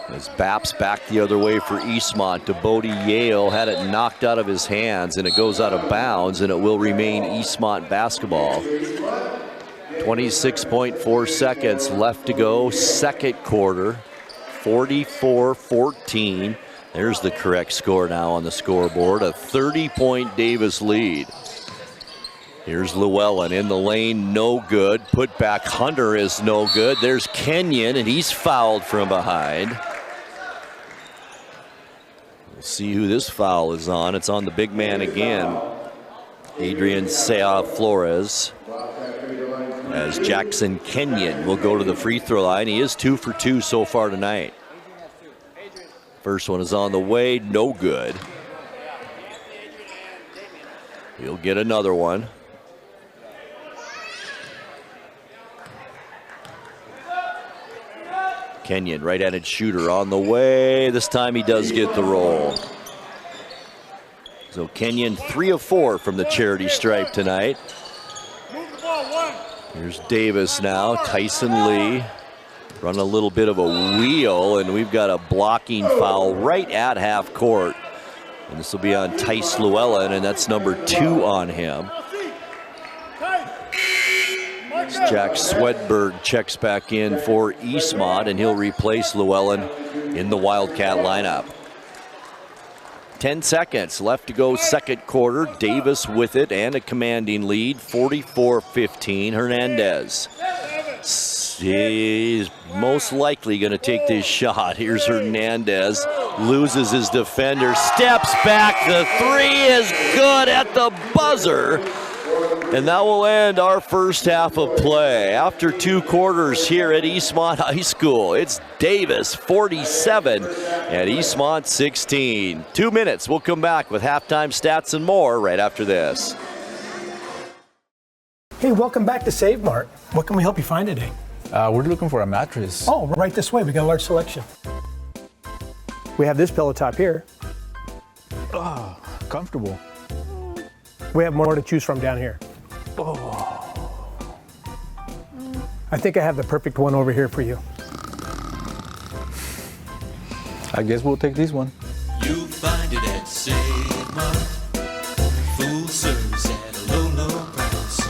As Baps back the other way for Eastmont to Bodie Yale, had it knocked out of his hands, and it goes out of bounds, and it will remain Eastmont basketball. 26.4 seconds left to go, second quarter. 44-14. There's the correct score now on the scoreboard. A 30-point Davis lead. Here's Llewellyn in the lane, no good. Put back Hunter is no good. There's Kenyon, and he's fouled from behind. We'll see who this foul is on. It's on the big man again, Adrian Seoff Flores. As Jackson Kenyon will go to the free throw line. He is 2 for 2 so far tonight. First one is on the way, no good. He'll get another one. Kenyon, right-handed shooter on the way. This time he does get the roll. So Kenyon 3 of 4 from the charity stripe tonight. Here's Davis now, Tyson Lee. Run a little bit of a wheel, and we've got a blocking foul right at half court. And this will be on Tice Llewellyn, and that's number 2 on him. Jack Swedberg checks back in for Eastmont, and he'll replace Llewellyn in the Wildcat lineup. 10 seconds left to go second quarter. Davis with it and a commanding lead, 44-15. Hernandez. He's most likely going to take this shot. Here's Hernandez, loses his defender, steps back. The three is good at the buzzer. And that will end our first half of play. After 2 quarters here at Eastmont High School, it's Davis 47 and Eastmont 16. 2 minutes. We'll come back with halftime stats and more right after this. Hey, welcome back to Save Mart. What can we help you find today? We're looking for a mattress. Oh, right this way. We got a large selection. We have this pillow top here. Oh, comfortable. We have more to choose from down here. Oh. I think I have the perfect one over here for you. I guess we'll take this one. You'll find it at Save Mart. Full service at a low, low price.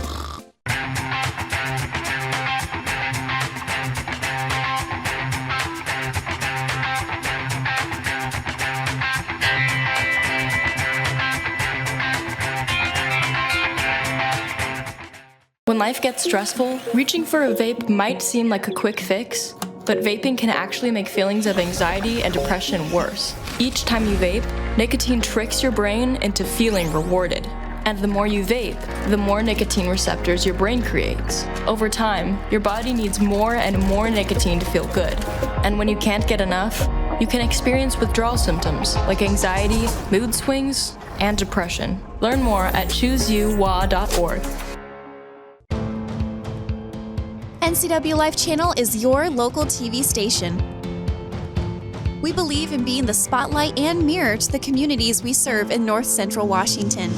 When life gets stressful, reaching for a vape might seem like a quick fix, but vaping can actually make feelings of anxiety and depression worse. Each time you vape, nicotine tricks your brain into feeling rewarded. And the more you vape, the more nicotine receptors your brain creates. Over time, your body needs more and more nicotine to feel good. And when you can't get enough, you can experience withdrawal symptoms like anxiety, mood swings, and depression. Learn more at chooseyouWA.org. NCWLIFE Channel is your local TV station. We believe in being the spotlight and mirror to the communities we serve in North Central Washington.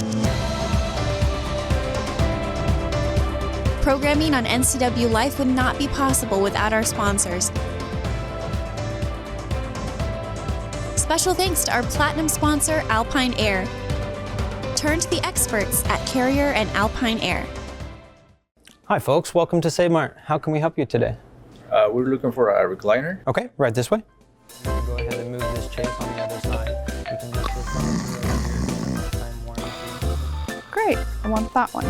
Programming on NCWLIFE would not be possible without our sponsors. Special thanks to our platinum sponsor, Alpine Air. Turn to the experts at Carrier and Alpine Air. Hi folks, welcome to Save Mart. How can we help you today? We're looking for a recliner. Okay, right this way. Go ahead and move this chase on the other side. You can just lifetime warranty. Great, I want that one.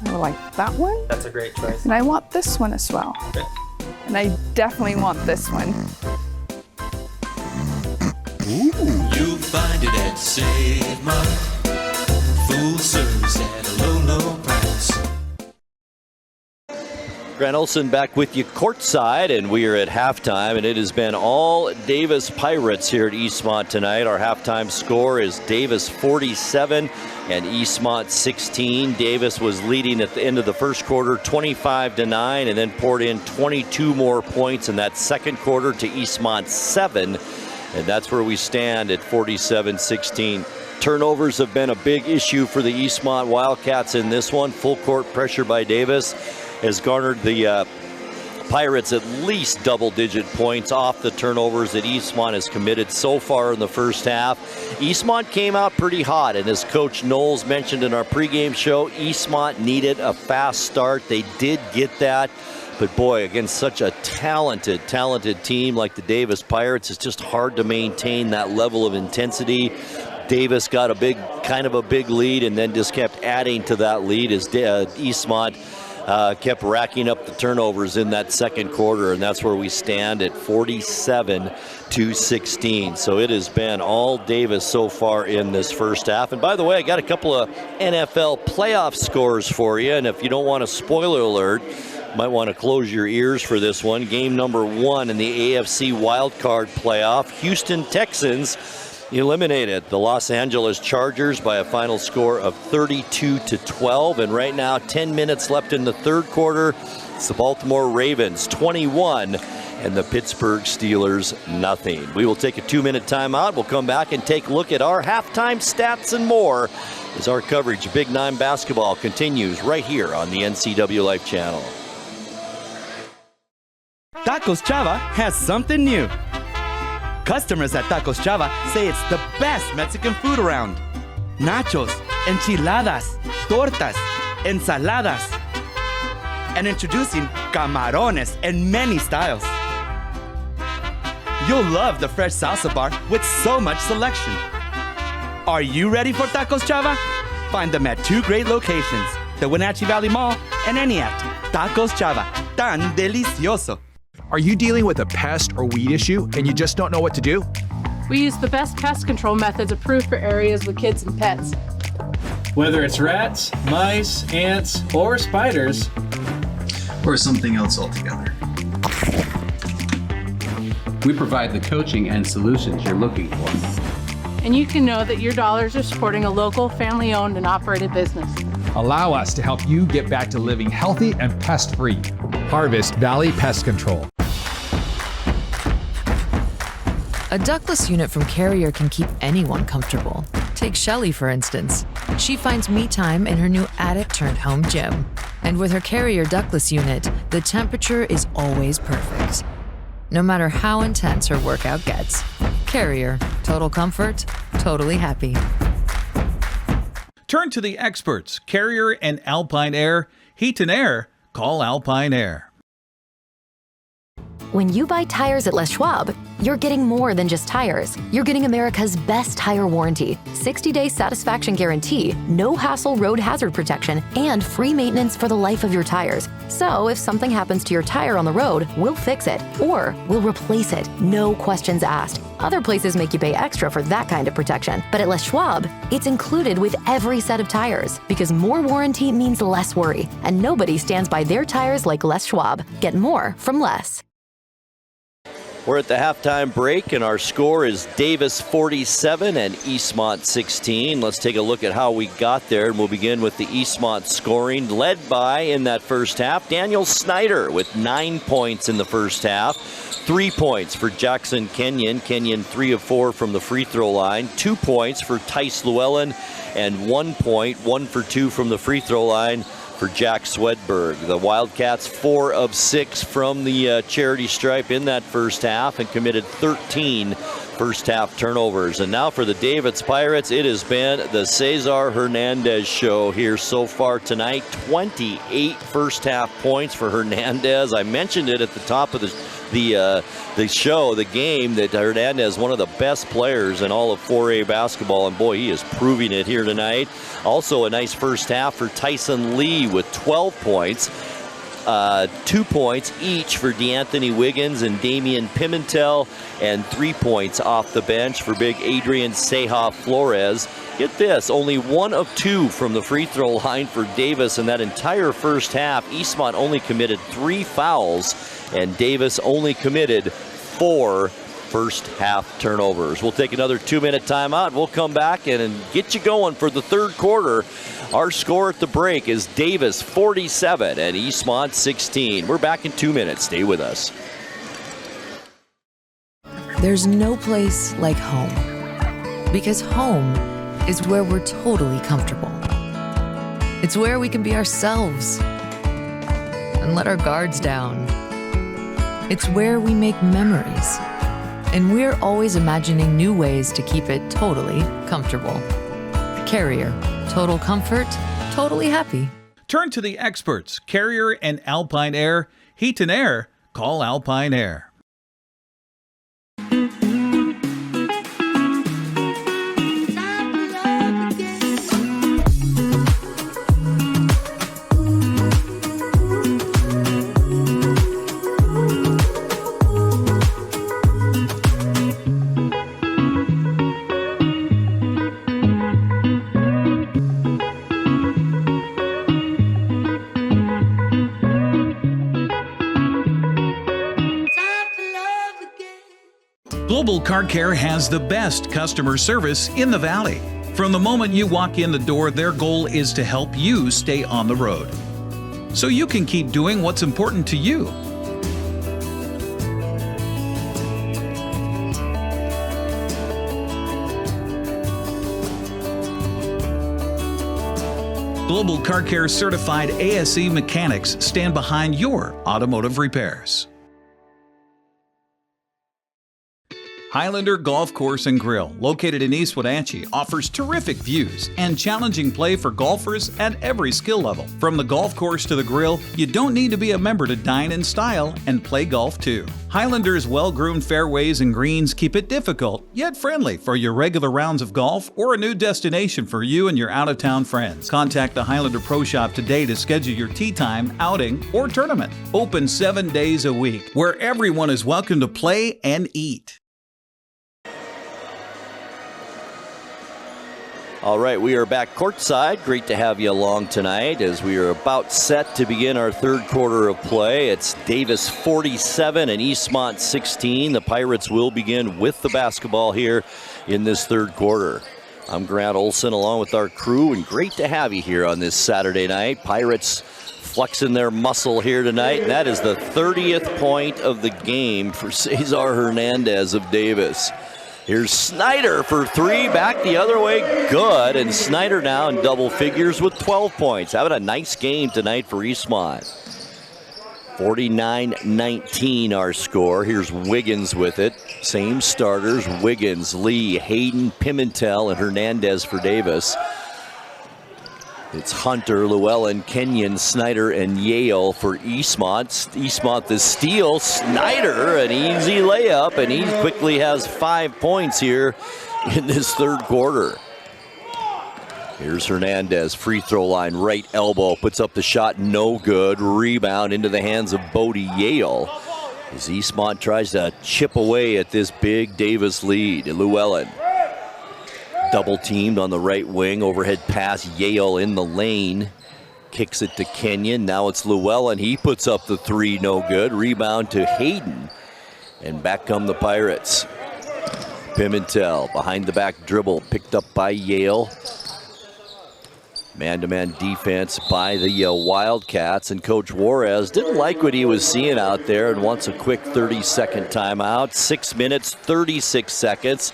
I like that one. That's a great choice. And I want this one as well. Okay. And I definitely want this one. You'll find it at Save Mart. Full service at a low, low price. Grant Olson back with you courtside, and we are at halftime, and it has been all Davis Pirates here at Eastmont tonight. Our halftime score is Davis 47 and Eastmont 16. Davis was leading at the end of the first quarter 25-9, and then poured in 22 more points in that second quarter to Eastmont 7, and that's where we stand at 47-16. Turnovers have been a big issue for the Eastmont Wildcats in this one. Full court pressure by Davis has garnered the Pirates at least double-digit points off the turnovers that Eastmont has committed so far in the first half. Eastmont came out pretty hot, and as Coach Knowles mentioned in our pregame show, Eastmont needed a fast start. They did get that, but boy, against such a talented team like the Davis Pirates, it's just hard to maintain that level of intensity. Davis got a big lead, and then just kept adding to that lead as Eastmont kept racking up the turnovers in that second quarter, and that's where we stand at 47-16. So it has been all Davis so far in this first half. And by the way, I got a couple of NFL playoff scores for you, and if you don't want a spoiler alert, you might want to close your ears for this one. Game number 1 in the AFC wildcard playoff, Houston Texans eliminated the Los Angeles Chargers by a final score of 32-12, and right now 10 minutes left in the third quarter. It's the Baltimore Ravens 21 and the Pittsburgh Steelers nothing. We will take a 2-minute timeout. We'll come back and take a look at our halftime stats and more as our coverage of Big 9 basketball continues right here on the NCWLIFE Channel. Tacos Chava has something new. Customers at Tacos Chava say it's the best Mexican food around. Nachos, enchiladas, tortas, ensaladas. And introducing camarones in many styles. You'll love the fresh salsa bar with so much selection. Are you ready for Tacos Chava? Find them at 2 great locations, the Wenatchee Valley Mall and Eniat. Tacos Chava, tan delicioso. Are you dealing with a pest or weed issue and you just don't know what to do? We use the best pest control methods approved for areas with kids and pets. Whether it's rats, mice, ants, or spiders, or something else altogether, we provide the coaching and solutions you're looking for. And you can know that your dollars are supporting a local, family-owned and operated business. Allow us to help you get back to living healthy and pest-free. Harvest Valley Pest Control. A ductless unit from Carrier can keep anyone comfortable. Take Shelly, for instance. She finds me time in her new attic-turned-home gym. And with her Carrier ductless unit, the temperature is always perfect. No matter how intense her workout gets. Carrier. Total comfort, totally happy. Turn to the experts, Carrier and Alpine Air. Heat and air, call Alpine Air. When you buy tires at Les Schwab, you're getting more than just tires. You're getting America's best tire warranty, 60-day satisfaction guarantee, no hassle road hazard protection, and free maintenance for the life of your tires. So if something happens to your tire on the road, we'll fix it, or we'll replace it, no questions asked. Other places make you pay extra for that kind of protection, but at Les Schwab, it's included with every set of tires, because more warranty means less worry, and nobody stands by their tires like Les Schwab. Get more from Les. We're at the halftime break, and our score is Davis 47 and Eastmont 16. Let's take a look at how we got there, and we'll begin with the Eastmont scoring, led by, in that first half, Daniel Snyder with 9 points in the first half. 3 points for Jackson Kenyon. Kenyon 3 of 4 from the free throw line. 2 points for Tice Llewellyn, and 1 point, 1 for 2 from the free throw line for Jack Swedberg. The Wildcats 4 of 6 from the charity stripe in that first half and committed 13 first half turnovers. And now for the Davis Pirates, it has been the Cesar Hernandez show here so far tonight. 28 first half points for Hernandez. I mentioned it at the top of the show, the game, that Hernandez, one of the best players in all of 4A basketball, and boy, he is proving it here tonight. Also a nice first half for Tyson Lee with 12 points. 2 points each for DeAnthony Wiggins and Damian Pimentel, and 3 points off the bench for big Adrian Seja Flores. Get this, only 1 of 2 from the free throw line for Davis in that entire first half. Eastmont only committed 3 fouls, and Davis only committed 4 first half turnovers. We'll take another 2-minute timeout. We'll come back and get you going for the third quarter. Our score at the break is Davis 47 and Eastmont 16. We're back in 2 minutes. Stay with us. There's no place like home. Because home is where we're totally comfortable. It's where we can be ourselves and let our guards down. It's where we make memories. And we're always imagining new ways to keep it totally comfortable. Carrier. Total comfort, totally happy. Turn to the experts, Carrier and Alpine Air. Heat and air, call Alpine Air. Global Car Care has the best customer service in the Valley. From the moment you walk in the door, their goal is to help you stay on the road, so you can keep doing what's important to you. Global Car Care certified ASE mechanics stand behind your automotive repairs. Highlander Golf Course and Grill, located in East Wenatchee, offers terrific views and challenging play for golfers at every skill level. From the golf course to the grill, you don't need to be a member to dine in style and play golf too. Highlander's well-groomed fairways and greens keep it difficult, yet friendly for your regular rounds of golf or a new destination for you and your out-of-town friends. Contact the Highlander Pro Shop today to schedule your tee time, outing, or tournament. Open 7 days a week, where everyone is welcome to play and eat. All right, we are back courtside. Great to have you along tonight as we are about set to begin our third quarter of play. It's Davis 47 and Eastmont 16. The Pirates will begin with the basketball here in this third quarter. I'm Grant Olson along with our crew, and great to have you here on this Saturday night. Pirates flexing their muscle here tonight, and that is the 30th point of the game for Cesar Hernandez of Davis. Here's Snyder for three, back the other way, good. And Snyder now in double figures with 12 points. Having a nice game tonight for Eastmont. 49-19 our score. Here's Wiggins with it. Same starters, Wiggins, Lee, Hayden, Pimentel, and Hernandez for Davis. It's Hunter, Llewellyn, Kenyon, Snyder, and Yale for Eastmont. Eastmont the steal, Snyder, an easy layup, and he quickly has 5 points here in this third quarter. Here's Hernandez, free throw line, right elbow, puts up the shot, no good. Rebound into the hands of Bodie Yale as Eastmont tries to chip away at this big Davis lead. Llewellyn. Double teamed on the right wing, overhead pass, Yale in the lane, kicks it to Kenyon. Now it's Llewellyn, he puts up the three, no good. Rebound to Hayden, and back come the Pirates. Pimentel, behind the back dribble, picked up by Yale. Man-to-man defense by the Wildcats, and Coach Juarez didn't like what he was seeing out there and wants a quick 30-second timeout. 6 minutes, 36 seconds.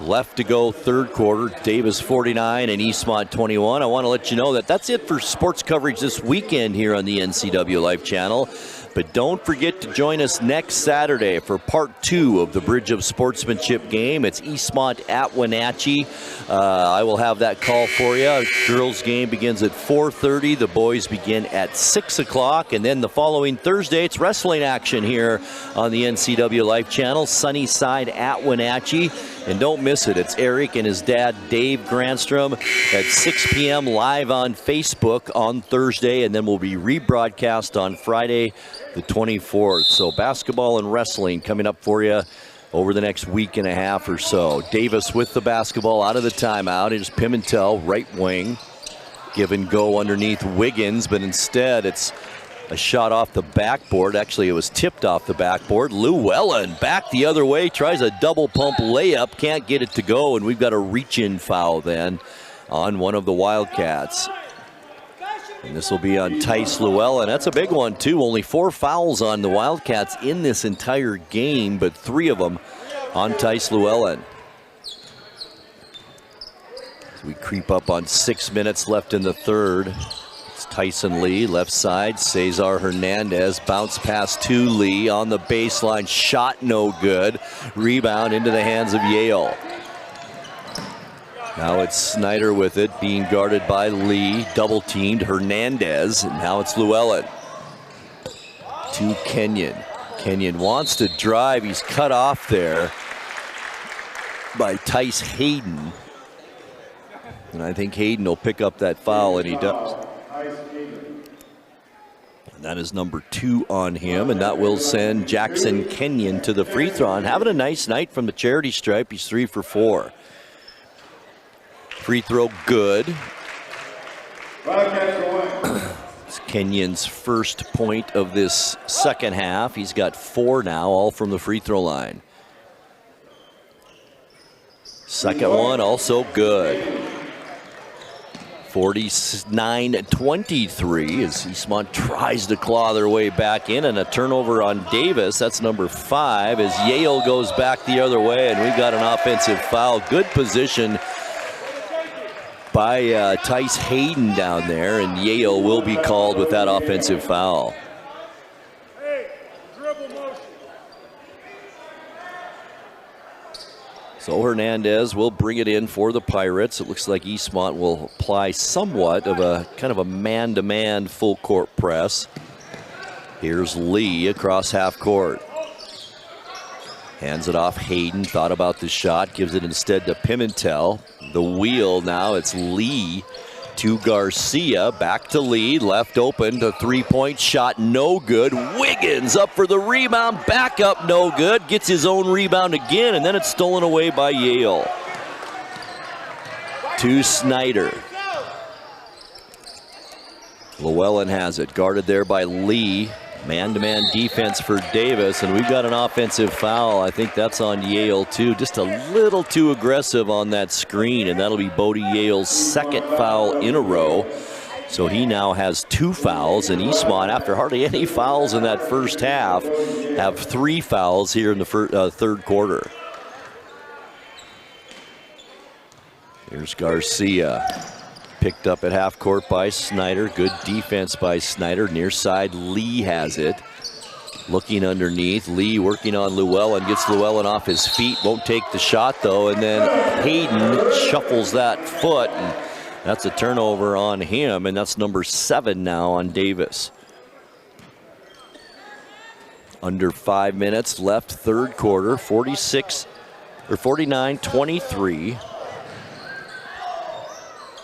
Left to go third quarter. Davis 49 and Eastmont 21. I want to let you know that that's it for sports coverage this weekend here on the NCWLIFE Channel. But don't forget to join us next Saturday for part 2 of the Bridge of Sportsmanship game. It's Eastmont at Wenatchee. I will have that call for you. Girls game begins at 4:30. The boys begin at 6 o'clock. And then the following Thursday, it's wrestling action here on the NCWLIFE Channel. Sunnyside at Wenatchee. And don't miss it. It's Eric and his dad, Dave Granstrom, at 6 p.m. live on Facebook on Thursday. And then we'll be rebroadcast on Friday, the 24th. So basketball and wrestling coming up for you over the next week and a half or so. Davis with the basketball out of the timeout. It's Pimentel, right wing. Give and go underneath Wiggins, but instead it's a shot off the backboard. Actually, it was tipped off the backboard. Llewellyn back the other way, tries a double pump layup, can't get it to go, and we've got a reach-in foul then on one of the Wildcats. And this will be on Tice Llewellyn. That's a big one, too. Only 4 fouls on the Wildcats in this entire game, but 3 of them on Tice Llewellyn. As we creep up on 6 minutes left in the third. It's Tyson Lee, left side. Cesar Hernandez, bounce pass to Lee on the baseline. Shot no good. Rebound into the hands of Yale. Now it's Snyder with it, being guarded by Lee. Double teamed Hernandez, and now it's Llewellyn. To Kenyon. Kenyon wants to drive. He's cut off there by Tice Hayden. And I think Hayden will pick up that foul, and he does. And that is number 2 on him, and that will send Jackson Kenyon to the free throw. And having a nice night from the charity stripe. He's 3 for 4. Free throw good. It's Kenyon's first point of this second half. He's got 4 now, all from the free throw line. Second one also good. 49-23 as Eastmont tries to claw their way back in, and a turnover on Davis. That's number 5 as Yale goes back the other way, and we've got an offensive foul. Good position by Tice Hayden down there, and Yale will be called with that offensive foul. So Hernandez will bring it in for the Pirates. It looks like Eastmont will apply somewhat of a kind of a man-to-man full court press. Here's Lee across half court. Hands it off Hayden, thought about the shot, gives it instead to Pimentel. The wheel now, it's Lee to Garcia, back to Lee, left open, the three-point shot, no good. Wiggins up for the rebound, back up, no good. Gets his own rebound again, and then it's stolen away by Yale. To Snyder. Llewellyn has it, guarded there by Lee. Man-to-man defense for Davis, and we've got an offensive foul. I think that's on Yale too. Just a little too aggressive on that screen, and that'll be Bodie Yale's second foul in a row. So he now has 2 fouls, and Eastmont, after hardly any fouls in that first half, have 3 fouls here in the third quarter. Here's Garcia. Picked up at half court by Snyder. Good defense by Snyder. Near side, Lee has it. Looking underneath. Lee working on Llewellyn. Gets Llewellyn off his feet. Won't take the shot though. And then Hayden shuffles that foot. And that's a turnover on him. And that's number 7 now on Davis. Under 5 minutes left, third quarter. 49-23.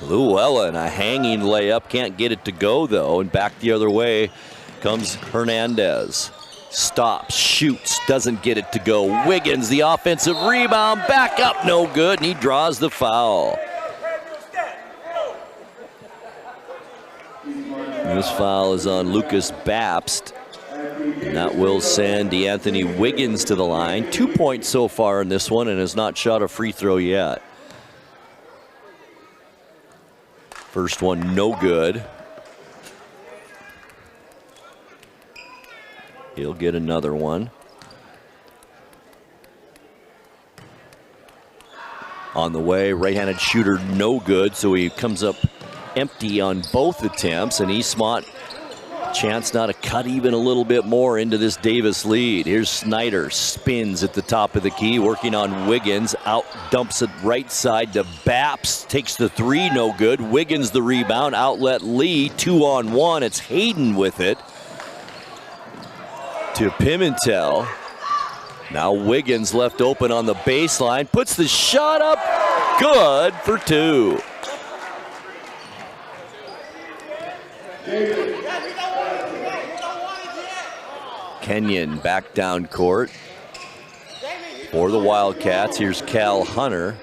Llewellyn, a hanging layup, can't get it to go though, and back the other way comes Hernandez. Stops, shoots, doesn't get it to go. Wiggins, the offensive rebound, back up, no good, and he draws the foul. And this foul is on Lucas Babst, and that will send D'Anthony Wiggins to the line. 2 points so far in this one, and has not shot a free throw yet. First one, no good. He'll get another one. On the way, right-handed shooter, no good, so he comes up empty on both attempts, and Eastmont, chance now to cut even a little bit more into this Davis lead. Here's Snyder, spins at the top of the key, working on Wiggins, out dumps it right side to Baps, takes the 3, no good. Wiggins the rebound, outlet Lee, 2-on-1, it's Hayden with it. To Pimentel. Now Wiggins left open on the baseline, puts the shot up, good for 2. Kenyon back down court for the Wildcats. Here's Cal Hunter.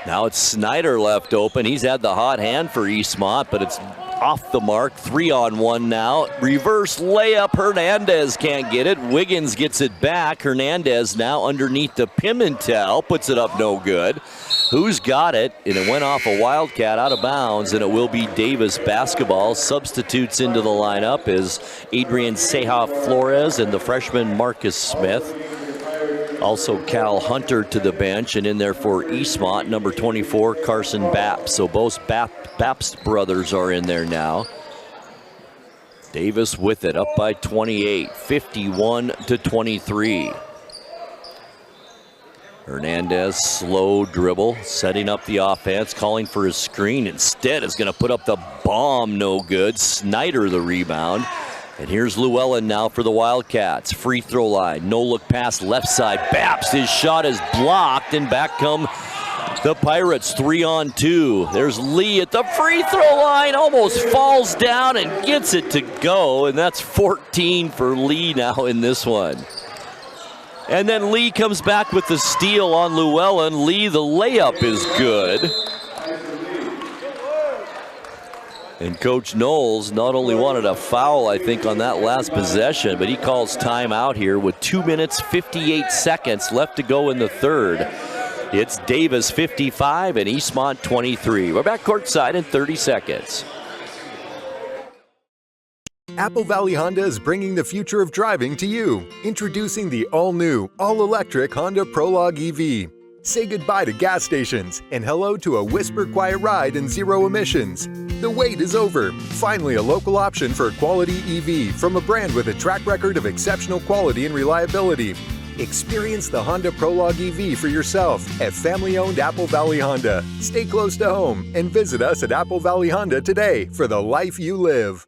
Now it's Snyder left open. He's had the hot hand for Eastmont, but it's off the mark. 3-on-1 now. Reverse layup. Hernandez can't get it. Wiggins gets it back. Hernandez now underneath the Pimentel. Puts it up no good. Who's got it? And it went off a Wildcat out of bounds, and it will be Davis basketball. Substitutes into the lineup is Adrian Ceja Flores and the freshman Marcus Smith. Also Cal Hunter to the bench, and in there for Eastmont, number 24, Carson Baps. So both Baps brothers are in there now. Davis with it, up by 28, 51-23. Hernandez, slow dribble, setting up the offense, calling for his screen. Instead is going to put up the bomb, no good. Snyder the rebound. And here's Llewellyn now for the Wildcats. Free throw line, no look pass left side. Baps, his shot is blocked, and back come the Pirates, 3-on-2. There's Lee at the free throw line, almost falls down and gets it to go, and that's 14 for Lee now in this one. And then Lee comes back with the steal on Llewellyn. Lee, the layup is good. And Coach Knowles not only wanted a foul, I think, on that last possession, but he calls timeout here with 2 minutes, 58 seconds left to go in the third. It's Davis 55 and Eastmont 23. We're back courtside in 30 seconds. Apple Valley Honda is bringing the future of driving to you. Introducing the all-new, all-electric Honda Prologue EV. Say goodbye to gas stations and hello to a whisper-quiet ride and zero emissions. The wait is over. Finally, a local option for a quality EV from a brand with a track record of exceptional quality and reliability. Experience the Honda Prologue EV for yourself at family-owned Apple Valley Honda. Stay close to home and visit us at Apple Valley Honda today for the life you live.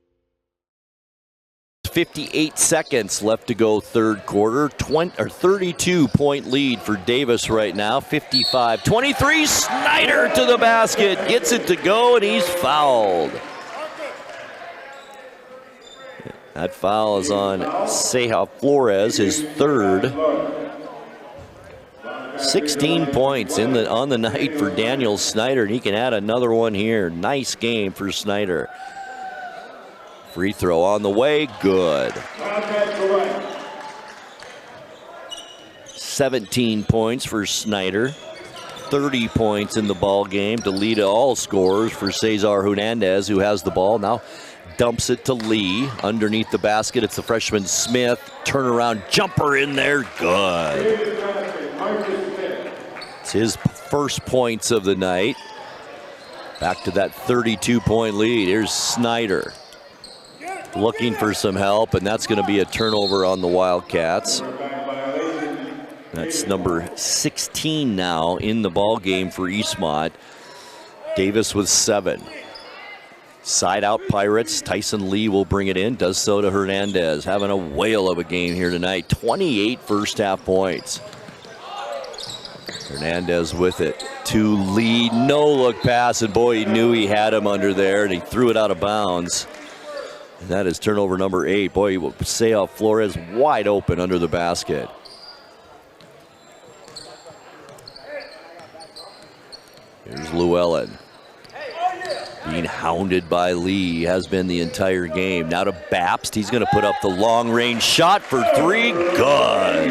58 seconds left to go third quarter. 32-point lead for Davis right now. 55-23. Snyder to the basket. Gets it to go, and he's fouled. That foul is on Ceja Flores, his third. 16 points on the night for Daniel Snyder, and he can add another one here. Nice game for Snyder. Free throw on the way, good. 17 points for Snyder. 30 points in the ball game to lead all scorers for Cesar Hernandez, who has the ball. Now dumps it to Lee. Underneath the basket, it's the freshman Smith. Turnaround jumper in there, good. It's his first points of the night. Back to that 32-point lead. Here's Snyder. Looking for some help, and that's going to be a turnover on the Wildcats. That's number 16 now in the ball game for Eastmont. Davis with 7. Side out Pirates. Tyson Lee will bring it in. Does so to Hernandez. Having a whale of a game here tonight. 28 first half points. Hernandez with it to Lee. No look pass, and boy, he knew he had him under there, and he threw it out of bounds. And that is turnover number 8. Boy, Ceja Flores wide open under the basket. Here's Llewellyn. Being hounded by Lee, has been the entire game. Now to Bapst. He's going to put up the long-range shot for 3. Good.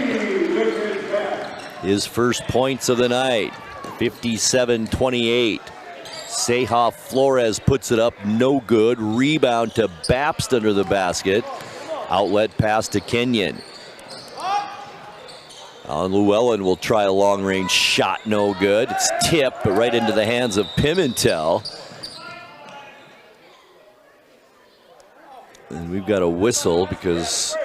His first points of the night. 57-28. Ceja Flores puts it up, no good. Rebound to Bapst under the basket. Outlet pass to Kenyon. Llewellyn will try a long-range shot, no good. It's tipped, but right into the hands of Pimentel. And we've got a whistle because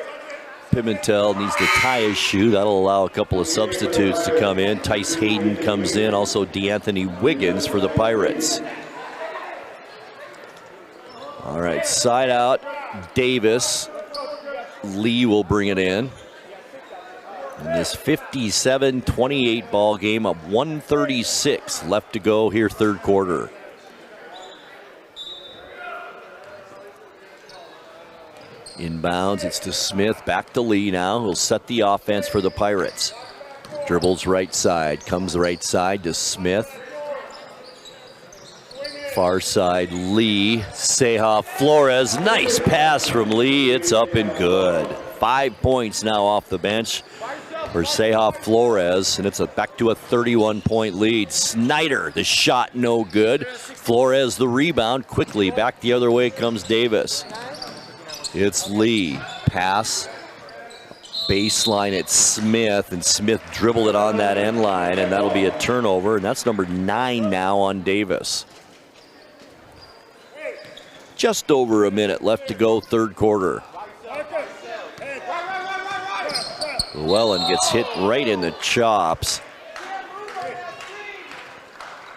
Pimentel needs to tie his shoe. That'll allow a couple of substitutes to come in. Tice Hayden comes in, also DeAnthony Wiggins for the Pirates. All right, side out, Davis. Lee will bring it in. In this 57-28 ball game, of 136 left to go here third quarter. Inbounds, it's to Smith, back to Lee now. He'll set the offense for the Pirates. Dribbles right side, comes right side to Smith. Far side, Lee. Ceja Flores, nice pass from Lee. It's up and good. 5 points now off the bench for Ceja Flores, and it's back to a 31-point lead. Snyder, the shot no good. Flores the rebound. Quickly back the other way comes Davis. It's Lee. Pass. Baseline at Smith, and Smith dribbled it on that end line, and that'll be a turnover, and that's number 9 now on Davis. Just over a minute left to go third quarter. Llewellyn gets hit right in the chops.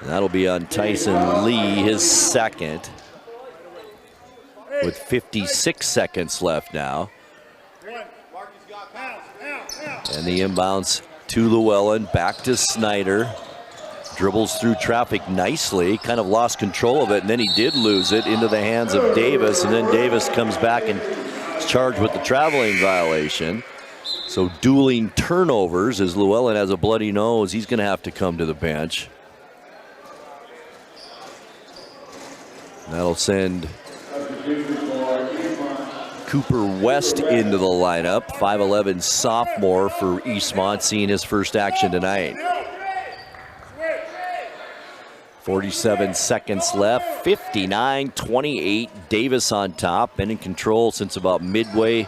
And that'll be on Tyson Lee, his second. With 56 seconds left now. And the inbounds to Llewellyn, back to Snyder. Dribbles through traffic nicely, kind of lost control of it, and then he did lose it into the hands of Davis, and then Davis comes back and is charged with the traveling violation. So dueling turnovers as Llewellyn has a bloody nose. He's going to have to come to the bench. That'll send Cooper West into the lineup. 5'11" sophomore for Eastmont, seeing his first action tonight. 47 seconds left. 59-28. Davis on top. Been in control since about midway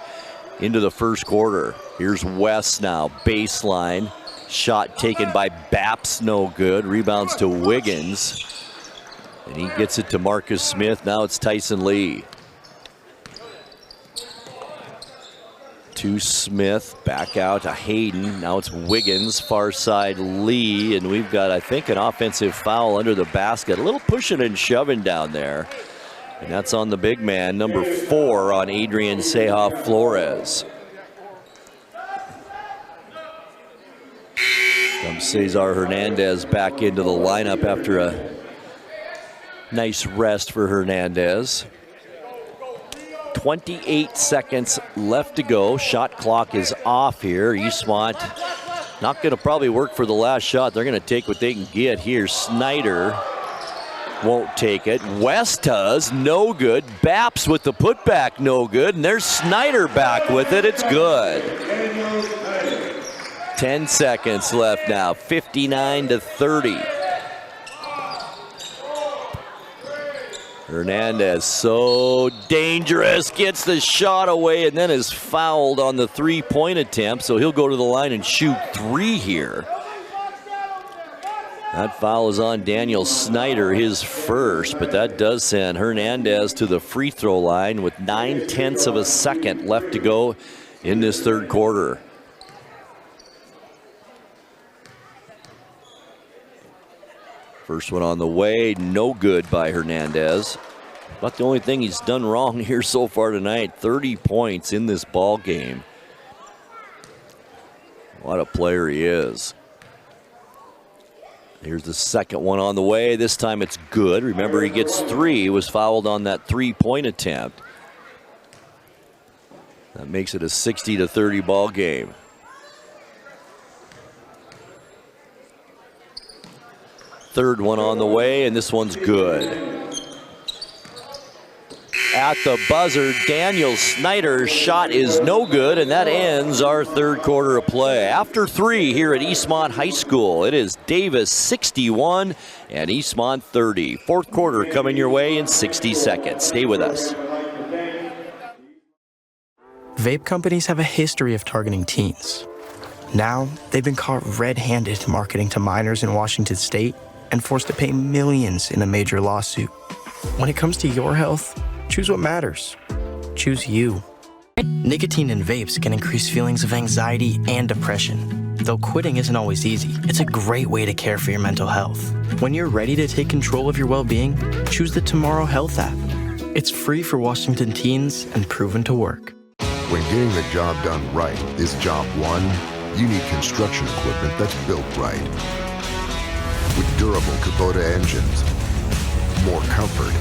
into the first quarter. Here's West now. Baseline. Shot taken by Bapst, no good. Rebounds to Wiggins. And he gets it to Marcus Smith. Now it's Tyson Lee. to Smith, back out to Hayden. Now it's Wiggins, far side Lee, and we've got, I think, an offensive foul under the basket. A little pushing and shoving down there. And that's on the big man, number 4 on Adrian Sehoff Flores. Comes Cesar Hernandez back into the lineup after a nice rest for Hernandez. 28 seconds left to go. Shot clock is off here. Eastmont not going to probably work for the last shot. They're going to take what they can get here. Snyder won't take it. West does, no good. Baps with the putback, no good. And there's Snyder back with it. It's good. 10 seconds left now. 59-30. Hernandez, so dangerous, gets the shot away and then is fouled on the three-point attempt, so he'll go to the line and shoot 3 here. That foul is on Daniel Snyder, his first, but that does send Hernandez to the free throw line with 9/10 of a second left to go in this third quarter. First one on the way, no good by Hernandez. About the only thing he's done wrong here so far tonight. 30 points in this ball game. What a player he is. Here's the second one on the way. This time it's good. Remember, he gets 3. He was fouled on that three-point attempt. That makes it a 60-30 ball game. Third one on the way, and this one's good. At the buzzer, Daniel Snyder's shot is no good, and that ends our third quarter of play. After 3 here at Eastmont High School, it is Davis 61 and Eastmont 30. Fourth quarter coming your way in 60 seconds. Stay with us. Vape companies have a history of targeting teens. Now, they've been caught red-handed marketing to minors in Washington state and forced to pay millions in a major lawsuit. When it comes to your health, choose what matters. Choose you. Nicotine in vapes can increase feelings of anxiety and depression. Though quitting isn't always easy, it's a great way to care for your mental health. When you're ready to take control of your well-being, choose the Tomorrow Health app. It's free for Washington teens and proven to work. When getting the job done right is job one, you need construction equipment that's built right. With durable Kubota engines, more comfort,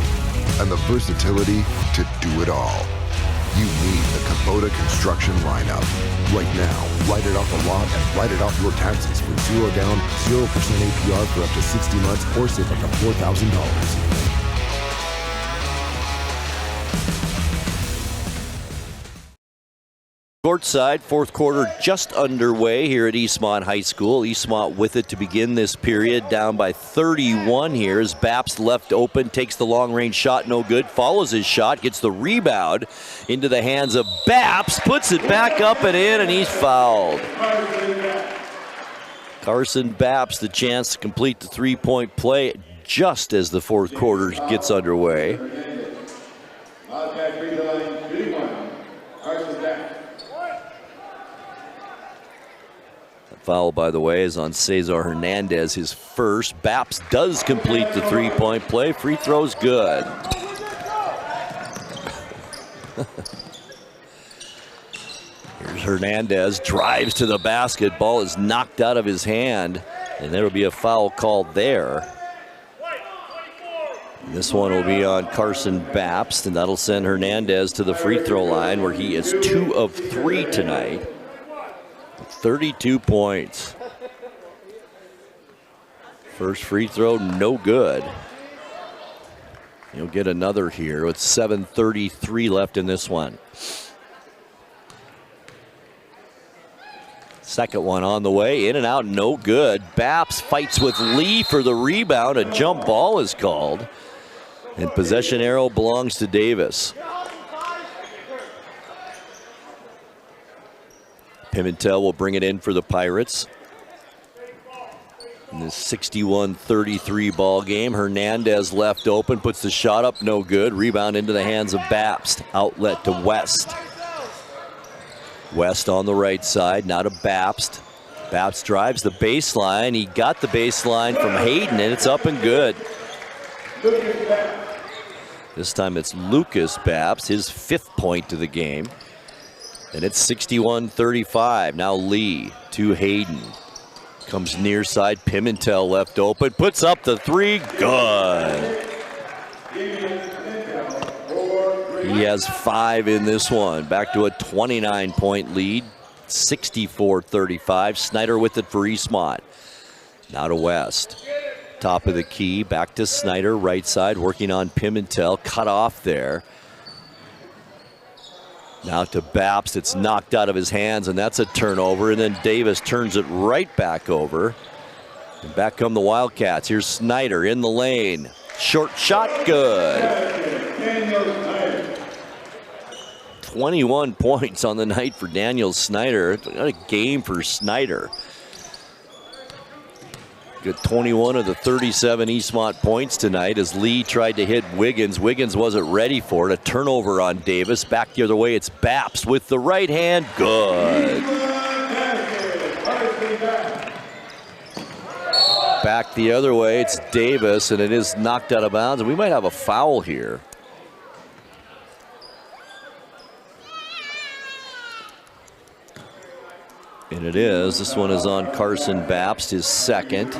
and the versatility to do it all. You need the Kubota construction lineup. Right now, write it off the lot and write it off your taxes for 0 down, 0% APR for up to 60 months or save up to $4,000. Courtside, fourth quarter just underway here at Eastmont High School. Eastmont with it to begin this period, down by 31 here as Baps left open, takes the long-range shot, no good, follows his shot, gets the rebound into the hands of Baps, puts it back up and in, and he's fouled. Carson Baps the chance to complete the three-point play just as the fourth quarter gets underway. Foul, by the way, is on Cesar Hernandez, his first. Baps does complete the three-point play. Free throw's good. Here's Hernandez, drives to the basket. Ball is knocked out of his hand, and there will be a foul called there. And this one will be on Carson Baps, and that'll send Hernandez to the free throw line, where he is 2 of 3 tonight. 32 points. First free throw, no good. He'll get another here with 7:33 left in this one. Second one on the way, in and out, no good. Baps fights with Lee for the rebound. A jump ball is called. And possession arrow belongs to Davis. Pimentel will bring it in for the Pirates. In this 61-33 ball game, Hernandez left open, puts the shot up, no good. Rebound into the hands of Baps. Outlet to West. West on the right side, now to Babst. Babst drives the baseline. He got the baseline from Hayden, and it's up and good. This time it's Lucas Babst, his 5th point of the game. And it's 61-35. Now Lee to Hayden. Comes near side, Pimentel left open, puts up the 3, good. He has 5 in this one. Back to a 29-point lead, 64-35. Snyder with it for Eastmont. Now to West. Top of the key, back to Snyder, right side, working on Pimentel, cut off there. Now to Babst, it's knocked out of his hands, and that's a turnover, and then Davis turns it right back over. And back come the Wildcats. Here's Snyder in the lane. Short shot, good. 21 points on the night for Daniel Snyder. What a game for Snyder. Got 21 of the 37 Eastmont points tonight as Lee tried to hit Wiggins. Wiggins wasn't ready for it. A turnover on Davis. Back the other way, it's Babst with the right hand. Good. Back the other way, it's Davis, and it is knocked out of bounds. And we might have a foul here. And it is. This one is on Carson Babst, his 2nd.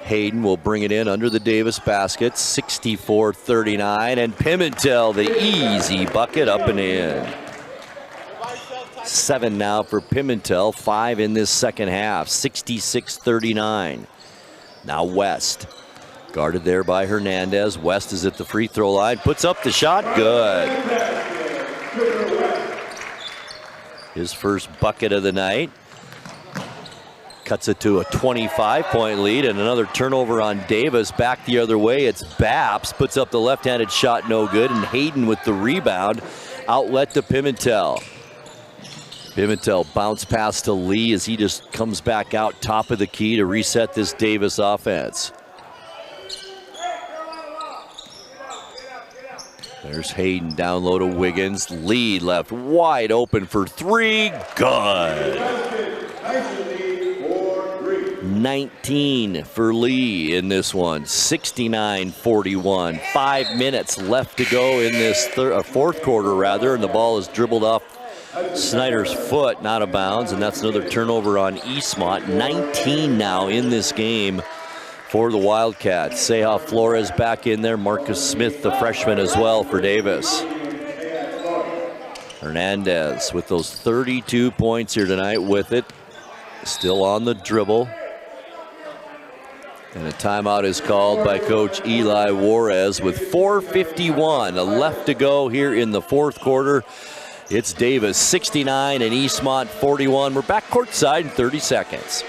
Hayden will bring it in under the Davis basket, 64-39. And Pimentel, the easy bucket, up and in. 7 now for Pimentel, 5 in this second half, 66-39. Now West. Guarded there by Hernandez. West is at the free throw line, puts up the shot, good. His first bucket of the night. Cuts it to a 25-point lead, and another turnover on Davis. Back the other way, it's Babst. Puts up the left-handed shot, no good, and Hayden with the rebound. Outlet to Pimentel. Pimentel bounce pass to Lee as he just comes back out top of the key to reset this Davis offense. There's Hayden down low to Wiggins. Lee left wide open for 3. Good. 19 for Lee in this one. 69-41. 5 minutes left to go in this fourth quarter, rather, and the ball is dribbled off Snyder's foot, not out of bounds, and that's another turnover on Eastmont. 19 now in this game for the Wildcats. Seha Flores back in there. Marcus Smith, the freshman, as well for Davis. Hernandez with those 32 points here tonight with it. Still on the dribble. And a timeout is called by Coach Eli Juarez with 4:51 left to go here in the fourth quarter. It's Davis 69 and Eastmont 41. We're back courtside in 30 seconds.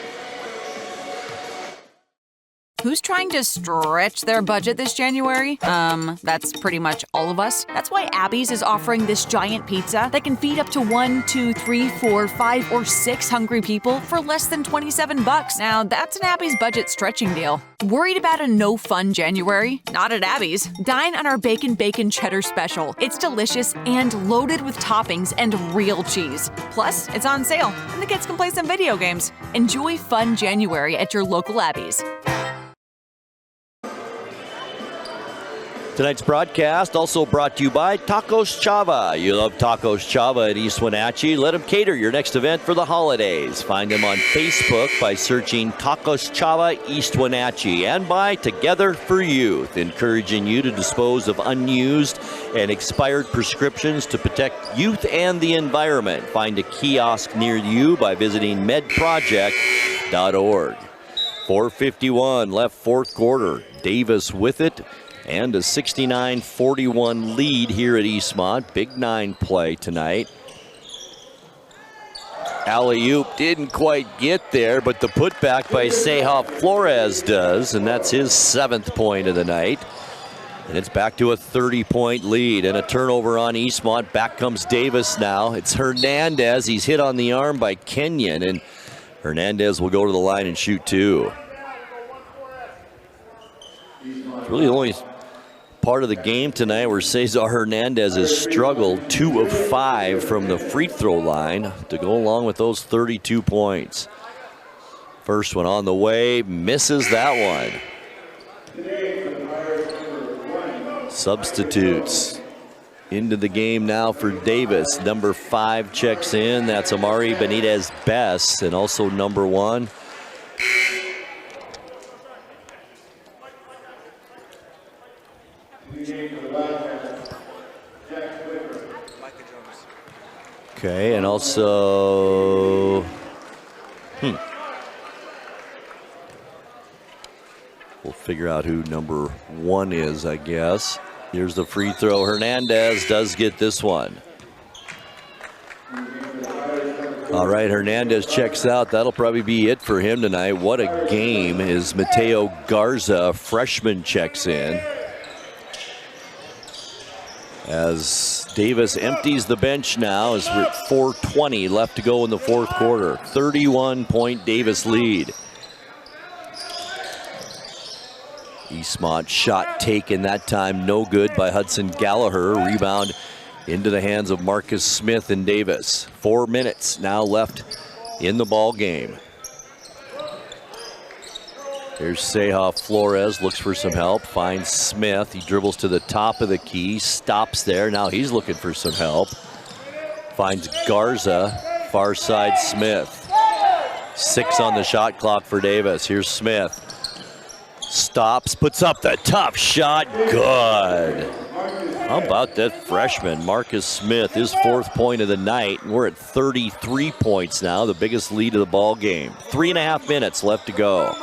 Who's trying to stretch their budget this January? That's pretty much all of us. That's why Abby's is offering this giant pizza that can feed up to 1, 2, 3, 4, 5, or 6 hungry people for less than $27. Now, that's an Abby's budget stretching deal. Worried about a no-fun January? Not at Abby's. Dine on our Bacon Cheddar Special. It's delicious and loaded with toppings and real cheese. Plus, it's on sale, and the kids can play some video games. Enjoy fun January at your local Abby's. Tonight's broadcast also brought to you by Tacos Chava. You love Tacos Chava at East Wenatchee. Let them cater your next event for the holidays. Find them on Facebook by searching Tacos Chava East Wenatchee, and by Together for Youth, encouraging you to dispose of unused and expired prescriptions to protect youth and the environment. Find a kiosk near you by visiting medproject.org. 4:51 left fourth quarter. Davis with it. And a 69-41 lead here at Eastmont. Big 9 play tonight. Alley-oop didn't quite get there, but the putback by Seha Flores does, and that's his 7th point of the night. And it's back to a 30-point lead and a turnover on Eastmont. Back comes Davis now. It's Hernandez. He's hit on the arm by Kenyon, and Hernandez will go to the line and shoot 2. It's really the only part of the game tonight where Cesar Hernandez has struggled, 2 of 5 from the free throw line to go along with those 32 points. First one on the way, misses that one. Substitutes into the game now for Davis. Number 5 checks in. That's Amari Benitez-Bess, and also number 1. Okay, and also, we'll figure out who number 1 is, I guess. Here's the free throw. Hernandez does get this one. All right, Hernandez checks out. That'll probably be it for him tonight. What a game as Mateo Garza, freshman, checks in. As Davis empties the bench now, as we're at 4:20 left to go in the fourth quarter. 31-point Davis lead. Eastmont shot taken that time, no good by Hudson Gallagher. Rebound into the hands of Marcus Smith and Davis. 4 minutes now left in the ball game. Here's Seja Flores, looks for some help, finds Smith. He dribbles to the top of the key, stops there. Now he's looking for some help. Finds Garza, far side Smith. 6 on the shot clock for Davis. Here's Smith. Stops, puts up the tough shot, good. How about that freshman, Marcus Smith, his 4th point of the night. We're at 33 points now, the biggest lead of the ball game. 3.5 minutes left to go.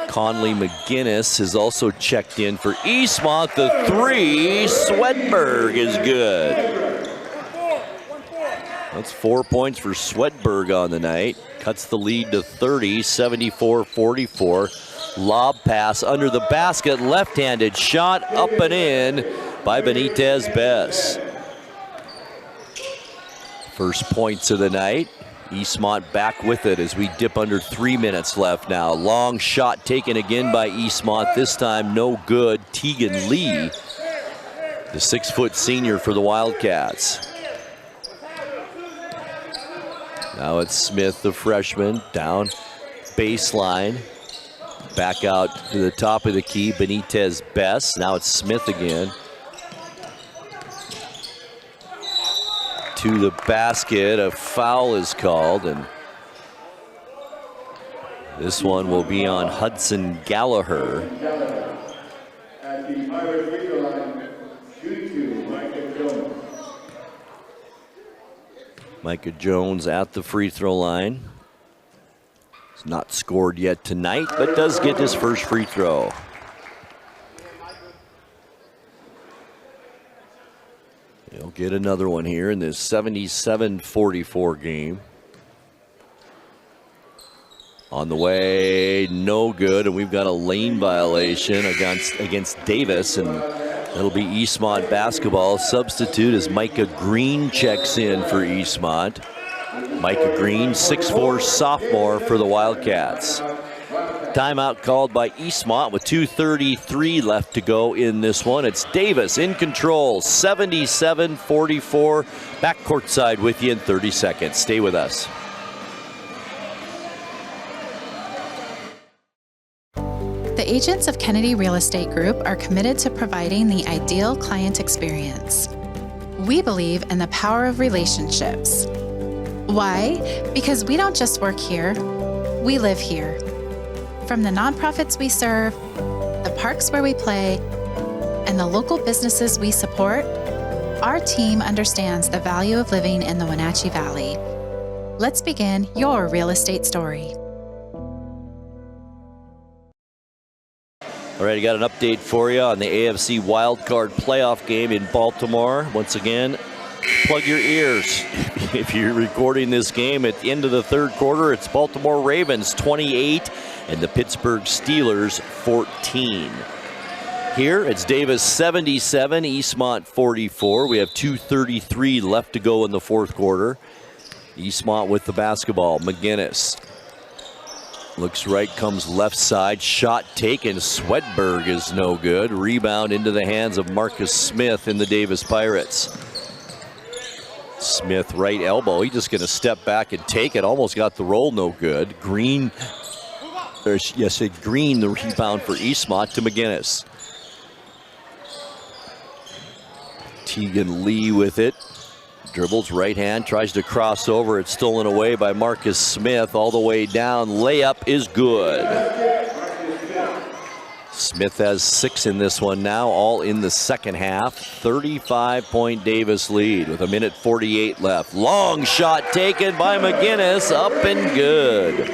Conley McGinnis has also checked in for Eastmont. The 3, Swedberg is good. That's 4 points for Swedberg on the night. Cuts the lead to 30, 74-44. Lob pass under the basket, left-handed shot up and in by Benitez-Bess. First points of the night. Eastmont back with it as we dip under 3 minutes left now. Long shot taken again by Eastmont, this time no good. Tegan Lee, the 6-foot senior for the Wildcats. Now it's Smith, the freshman, down baseline. Back out to the top of the key, Benitez-Bess. Now it's Smith again. To the basket, a foul is called, and this one will be on Hudson Gallagher. Micah Jones at the free throw line. He's not scored yet tonight, but does get his first free throw. He'll get another one here in this 77-44 game. On the way, no good, and we've got a lane violation against Davis, and it'll be Eastmont basketball. Substitute as Micah Green checks in for Eastmont. Micah Green, 6'4" sophomore for the Wildcats. Timeout called by Eastmont with 2:33 left to go in this one. It's Davis in control, 77-44. Back courtside with you in 30 seconds. Stay with us. The agents of Kennedy Real Estate Group are committed to providing the ideal client experience. We believe in the power of relationships. Why? Because we don't just work here, we live here. From the nonprofits we serve, the parks where we play, and the local businesses we support, our team understands the value of living in the Wenatchee Valley. Let's begin your real estate story. All right, I got an update for you on the AFC wildcard playoff game in Baltimore. Once again, plug your ears. If you're recording this game at the end of the third quarter, it's Baltimore Ravens 28 and the Pittsburgh Steelers 14. Here, it's Davis 77, Eastmont 44. We have 2:33 left to go in the fourth quarter. Eastmont with the basketball. McGinnis Looks right, comes left side. Shot taken. Swedberg is no good. Rebound into the hands of Marcus Smith in the Davis Pirates. Smith right elbow. He's just going to step back and take it. Almost got the roll, no good. Green, Green, the rebound for Eastmont to McGinnis. Tegan Lee with it. Dribbles right hand, tries to cross over. It's stolen away by Marcus Smith all the way down. Layup is good. Smith has 6 in this one now, all in the second half. 35-point Davis lead with 1:48 left. Long shot taken by McGinnis, up and good.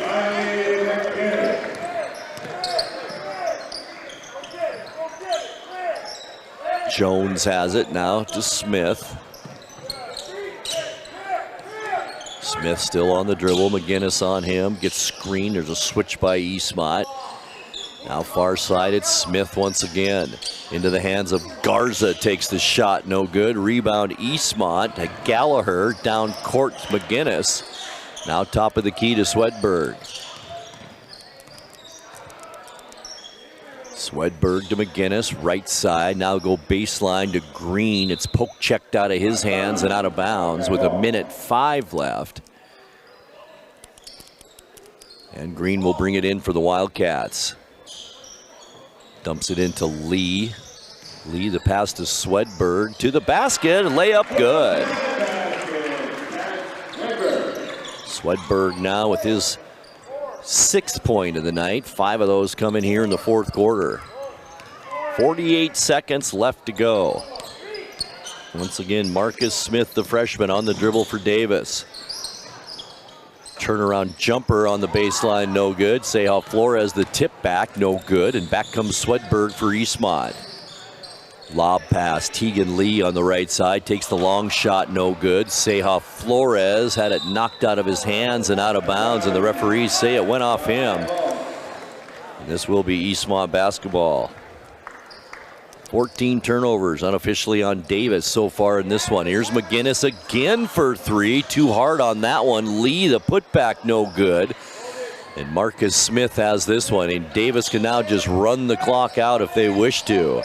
Jones has it now to Smith. Smith still on the dribble. McGinnis on him. Gets screened. There's a switch by Eastmont. Now far side, it's Smith once again. Into the hands of Garza. Takes the shot. No good. Rebound Eastmont. To Gallagher. Down court McGinnis. Now top of the key to Swedberg. Swedberg to McGinnis, right side. Now go baseline to Green. It's poke checked out of his hands and out of bounds with 1:05 left. And Green will bring it in for the Wildcats. Dumps it into Lee. Lee, the pass to Swedberg to the basket. Layup good. Swedberg now with his 6th point of the night. 5 of those coming here in the 4th quarter. 48 seconds left to go. Once again, Marcus Smith, the freshman, on the dribble for Davis. Turnaround jumper on the baseline, no good. Seja Flores, the tip back, no good. And back comes Swedberg for Eastmont. Lob pass, Tegan Lee on the right side, takes the long shot, no good. Seja Flores had it knocked out of his hands and out of bounds, and the referees say it went off him. And this will be Eastmont basketball. 14 turnovers unofficially on Davis so far in this one. Here's McGinnis again for 3. Too hard on that one. Lee, the putback, no good. And Marcus Smith has this one, and Davis can now just run the clock out if they wish to.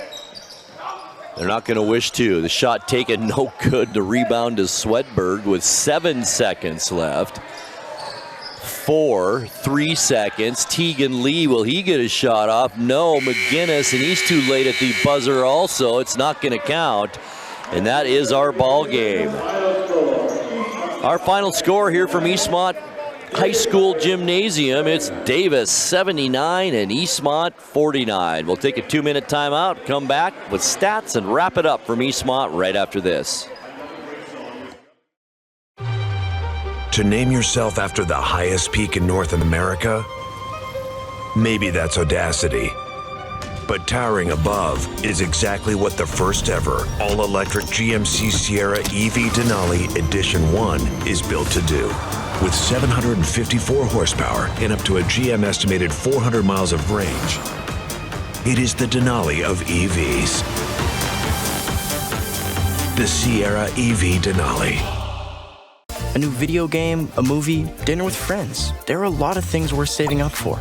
They're not going to wish to. The shot taken, no good. The rebound to Swedberg with 7 seconds left. 4, 3 seconds. Tegan Lee, will he get his shot off? No, McGinnis, and he's too late at the buzzer also. It's not going to count. And that is our ball game. Our final score here from Eastmont High School Gymnasium, it's Davis 79 and Eastmont 49. We'll take a 2-minute timeout, come back with stats, and wrap it up from Eastmont right after this. To name yourself after the highest peak in North America? Maybe that's audacity. But towering above is exactly what the first ever all-electric GMC Sierra EV Denali Edition 1 is built to do. With 754 horsepower and up to a GM estimated 400 miles of range, it is the Denali of EVs. The Sierra EV Denali. A new video game, a movie, dinner with friends. There are a lot of things worth saving up for.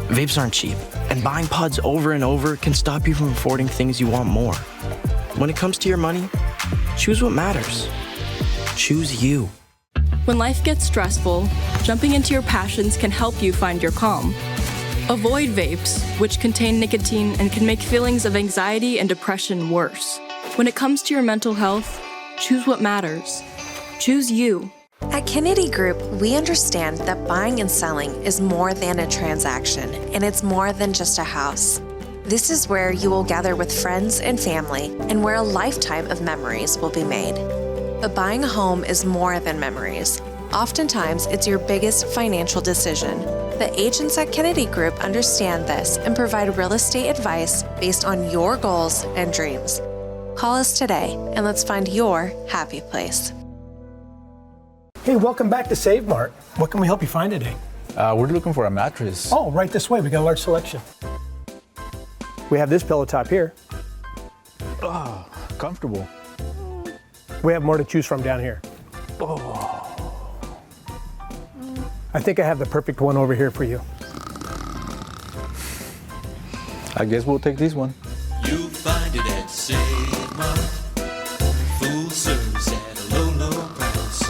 Vapes aren't cheap, and buying pods over and over can stop you from affording things you want more. When it comes to your money, choose what matters. Choose you. When life gets stressful, jumping into your passions can help you find your calm. Avoid vapes, which contain nicotine and can make feelings of anxiety and depression worse. When it comes to your mental health, choose what matters. Choose you. At Kennedy Group, we understand that buying and selling is more than a transaction, and it's more than just a house. This is where you will gather with friends and family, and where a lifetime of memories will be made. But buying a home is more than memories. Oftentimes, it's your biggest financial decision. The agents at Kennedy Group understand this and provide real estate advice based on your goals and dreams. Call us today, and let's find your happy place. Hey, welcome back to Save Mart. What can we help you find today? We're looking for a mattress. Oh, right this way. We got a large selection. We have this pillow top here. Oh, comfortable. We have more to choose from down here. Oh. I think I have the perfect one over here for you. I guess we'll take this one. You'll find it at Save Mart. Full service at a low, low price.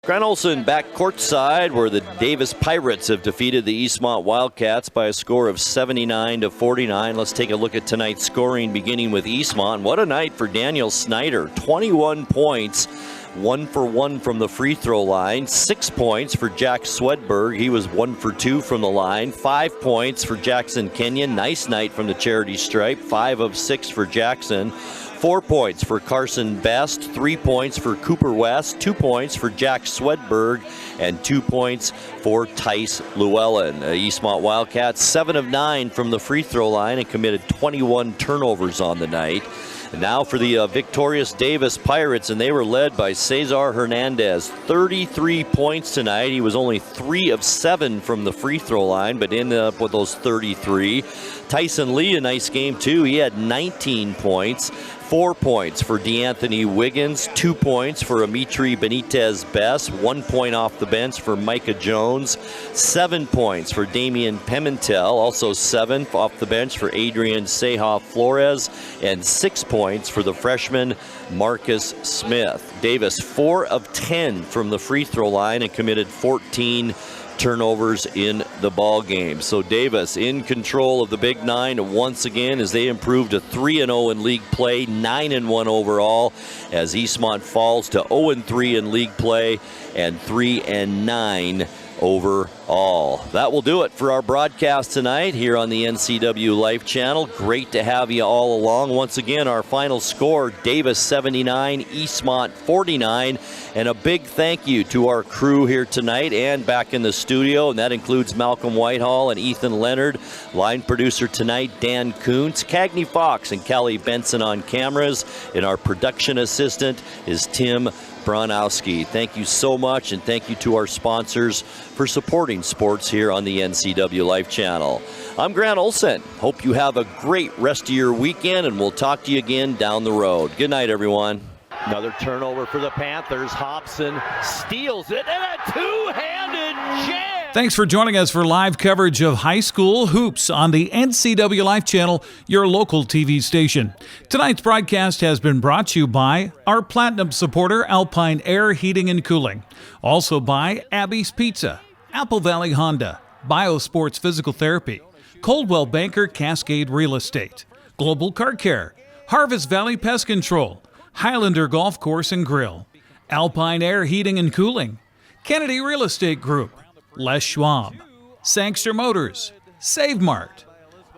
Grant Olson back courtside where the Davis Pirates have defeated the Eastmont Wildcats by a score of 79-49. Let's take a look at tonight's scoring, beginning with Eastmont. What a night for Daniel Snyder. 21 points, 1 for 1 from the free throw line. 6 points for Jack Swedberg. He was 1 for 2 from the line. 5 points for Jackson Kenyon. Nice night from the charity stripe. 5 of 6 for Jackson. 4 points for Carson Best, 3 points for Cooper West, 2 points for Jack Swedberg, and 2 points for Tice Llewellyn. Eastmont Wildcats, 7 of 9 from the free throw line and committed 21 turnovers on the night. And now for the victorious Davis Pirates, and they were led by Cesar Hernandez. 33 points tonight. He was only 3 of 7 from the free throw line, but ended up with those 33. Tyson Lee, a nice game too. He had 19 points. 4 points for DeAnthony Wiggins, 2 points for Amitri Benitez-Best, 1 point off the bench for Micah Jones, 7 points for Damian Pimentel, also 7 off the bench for Adrian Seja-Flores, and 6 points for the freshman Marcus Smith. Davis, 4 of 10 from the free throw line and committed 14 turnovers in the ball game. So Davis in control of the Big Nine once again as they improve to 3-0 in league play, 9-1 overall, as Eastmont falls to 0-3 in league play and 3-9 overall. That will do it for our broadcast tonight here on the NCWLIFE Channel. Great to have you all along. Once again, our final score, Davis 79, Eastmont 49. And a big thank you to our crew here tonight and back in the studio, and that includes Malcolm Whitehall and Ethan Leonard. Line producer tonight, Dan Kuntz. Cagney Fox and Callie Benson on cameras. And our production assistant is Tim Bronowski. Thank you so much, and thank you to our sponsors for supporting sports here on the NCWLIFE Channel. I'm Grant Olson. Hope you have a great rest of your weekend, and we'll talk to you again down the road. Good night, everyone. Another turnover for the Panthers. Hobson steals it, and a two-handed jam. Thanks for joining us for live coverage of high school hoops on the NCWLIFE Channel, your local TV station. Tonight's broadcast has been brought to you by our Platinum supporter, Alpine Air Heating and Cooling. Also by Abby's Pizza, Apple Valley Honda, Biosports Physical Therapy, Coldwell Banker Cascade Real Estate, Global Car Care, Harvest Valley Pest Control, Highlander Golf Course and Grill, Alpine Air Heating and Cooling, Kennedy Real Estate Group, Les Schwab, Sangster Motors, Save Mart,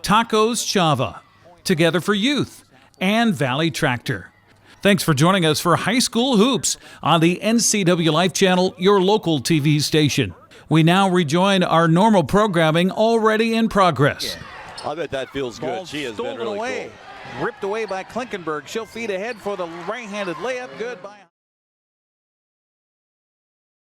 Tacos Chava, Together for Youth, and Valley Tractor. Thanks for joining us for High School Hoops on the NCWLIFE Channel, your local TV station. We now rejoin our normal programming already in progress. I bet that feels good. She has been really cool. Ripped away by Klinkenberg. She'll feed ahead for the right-handed layup. Good by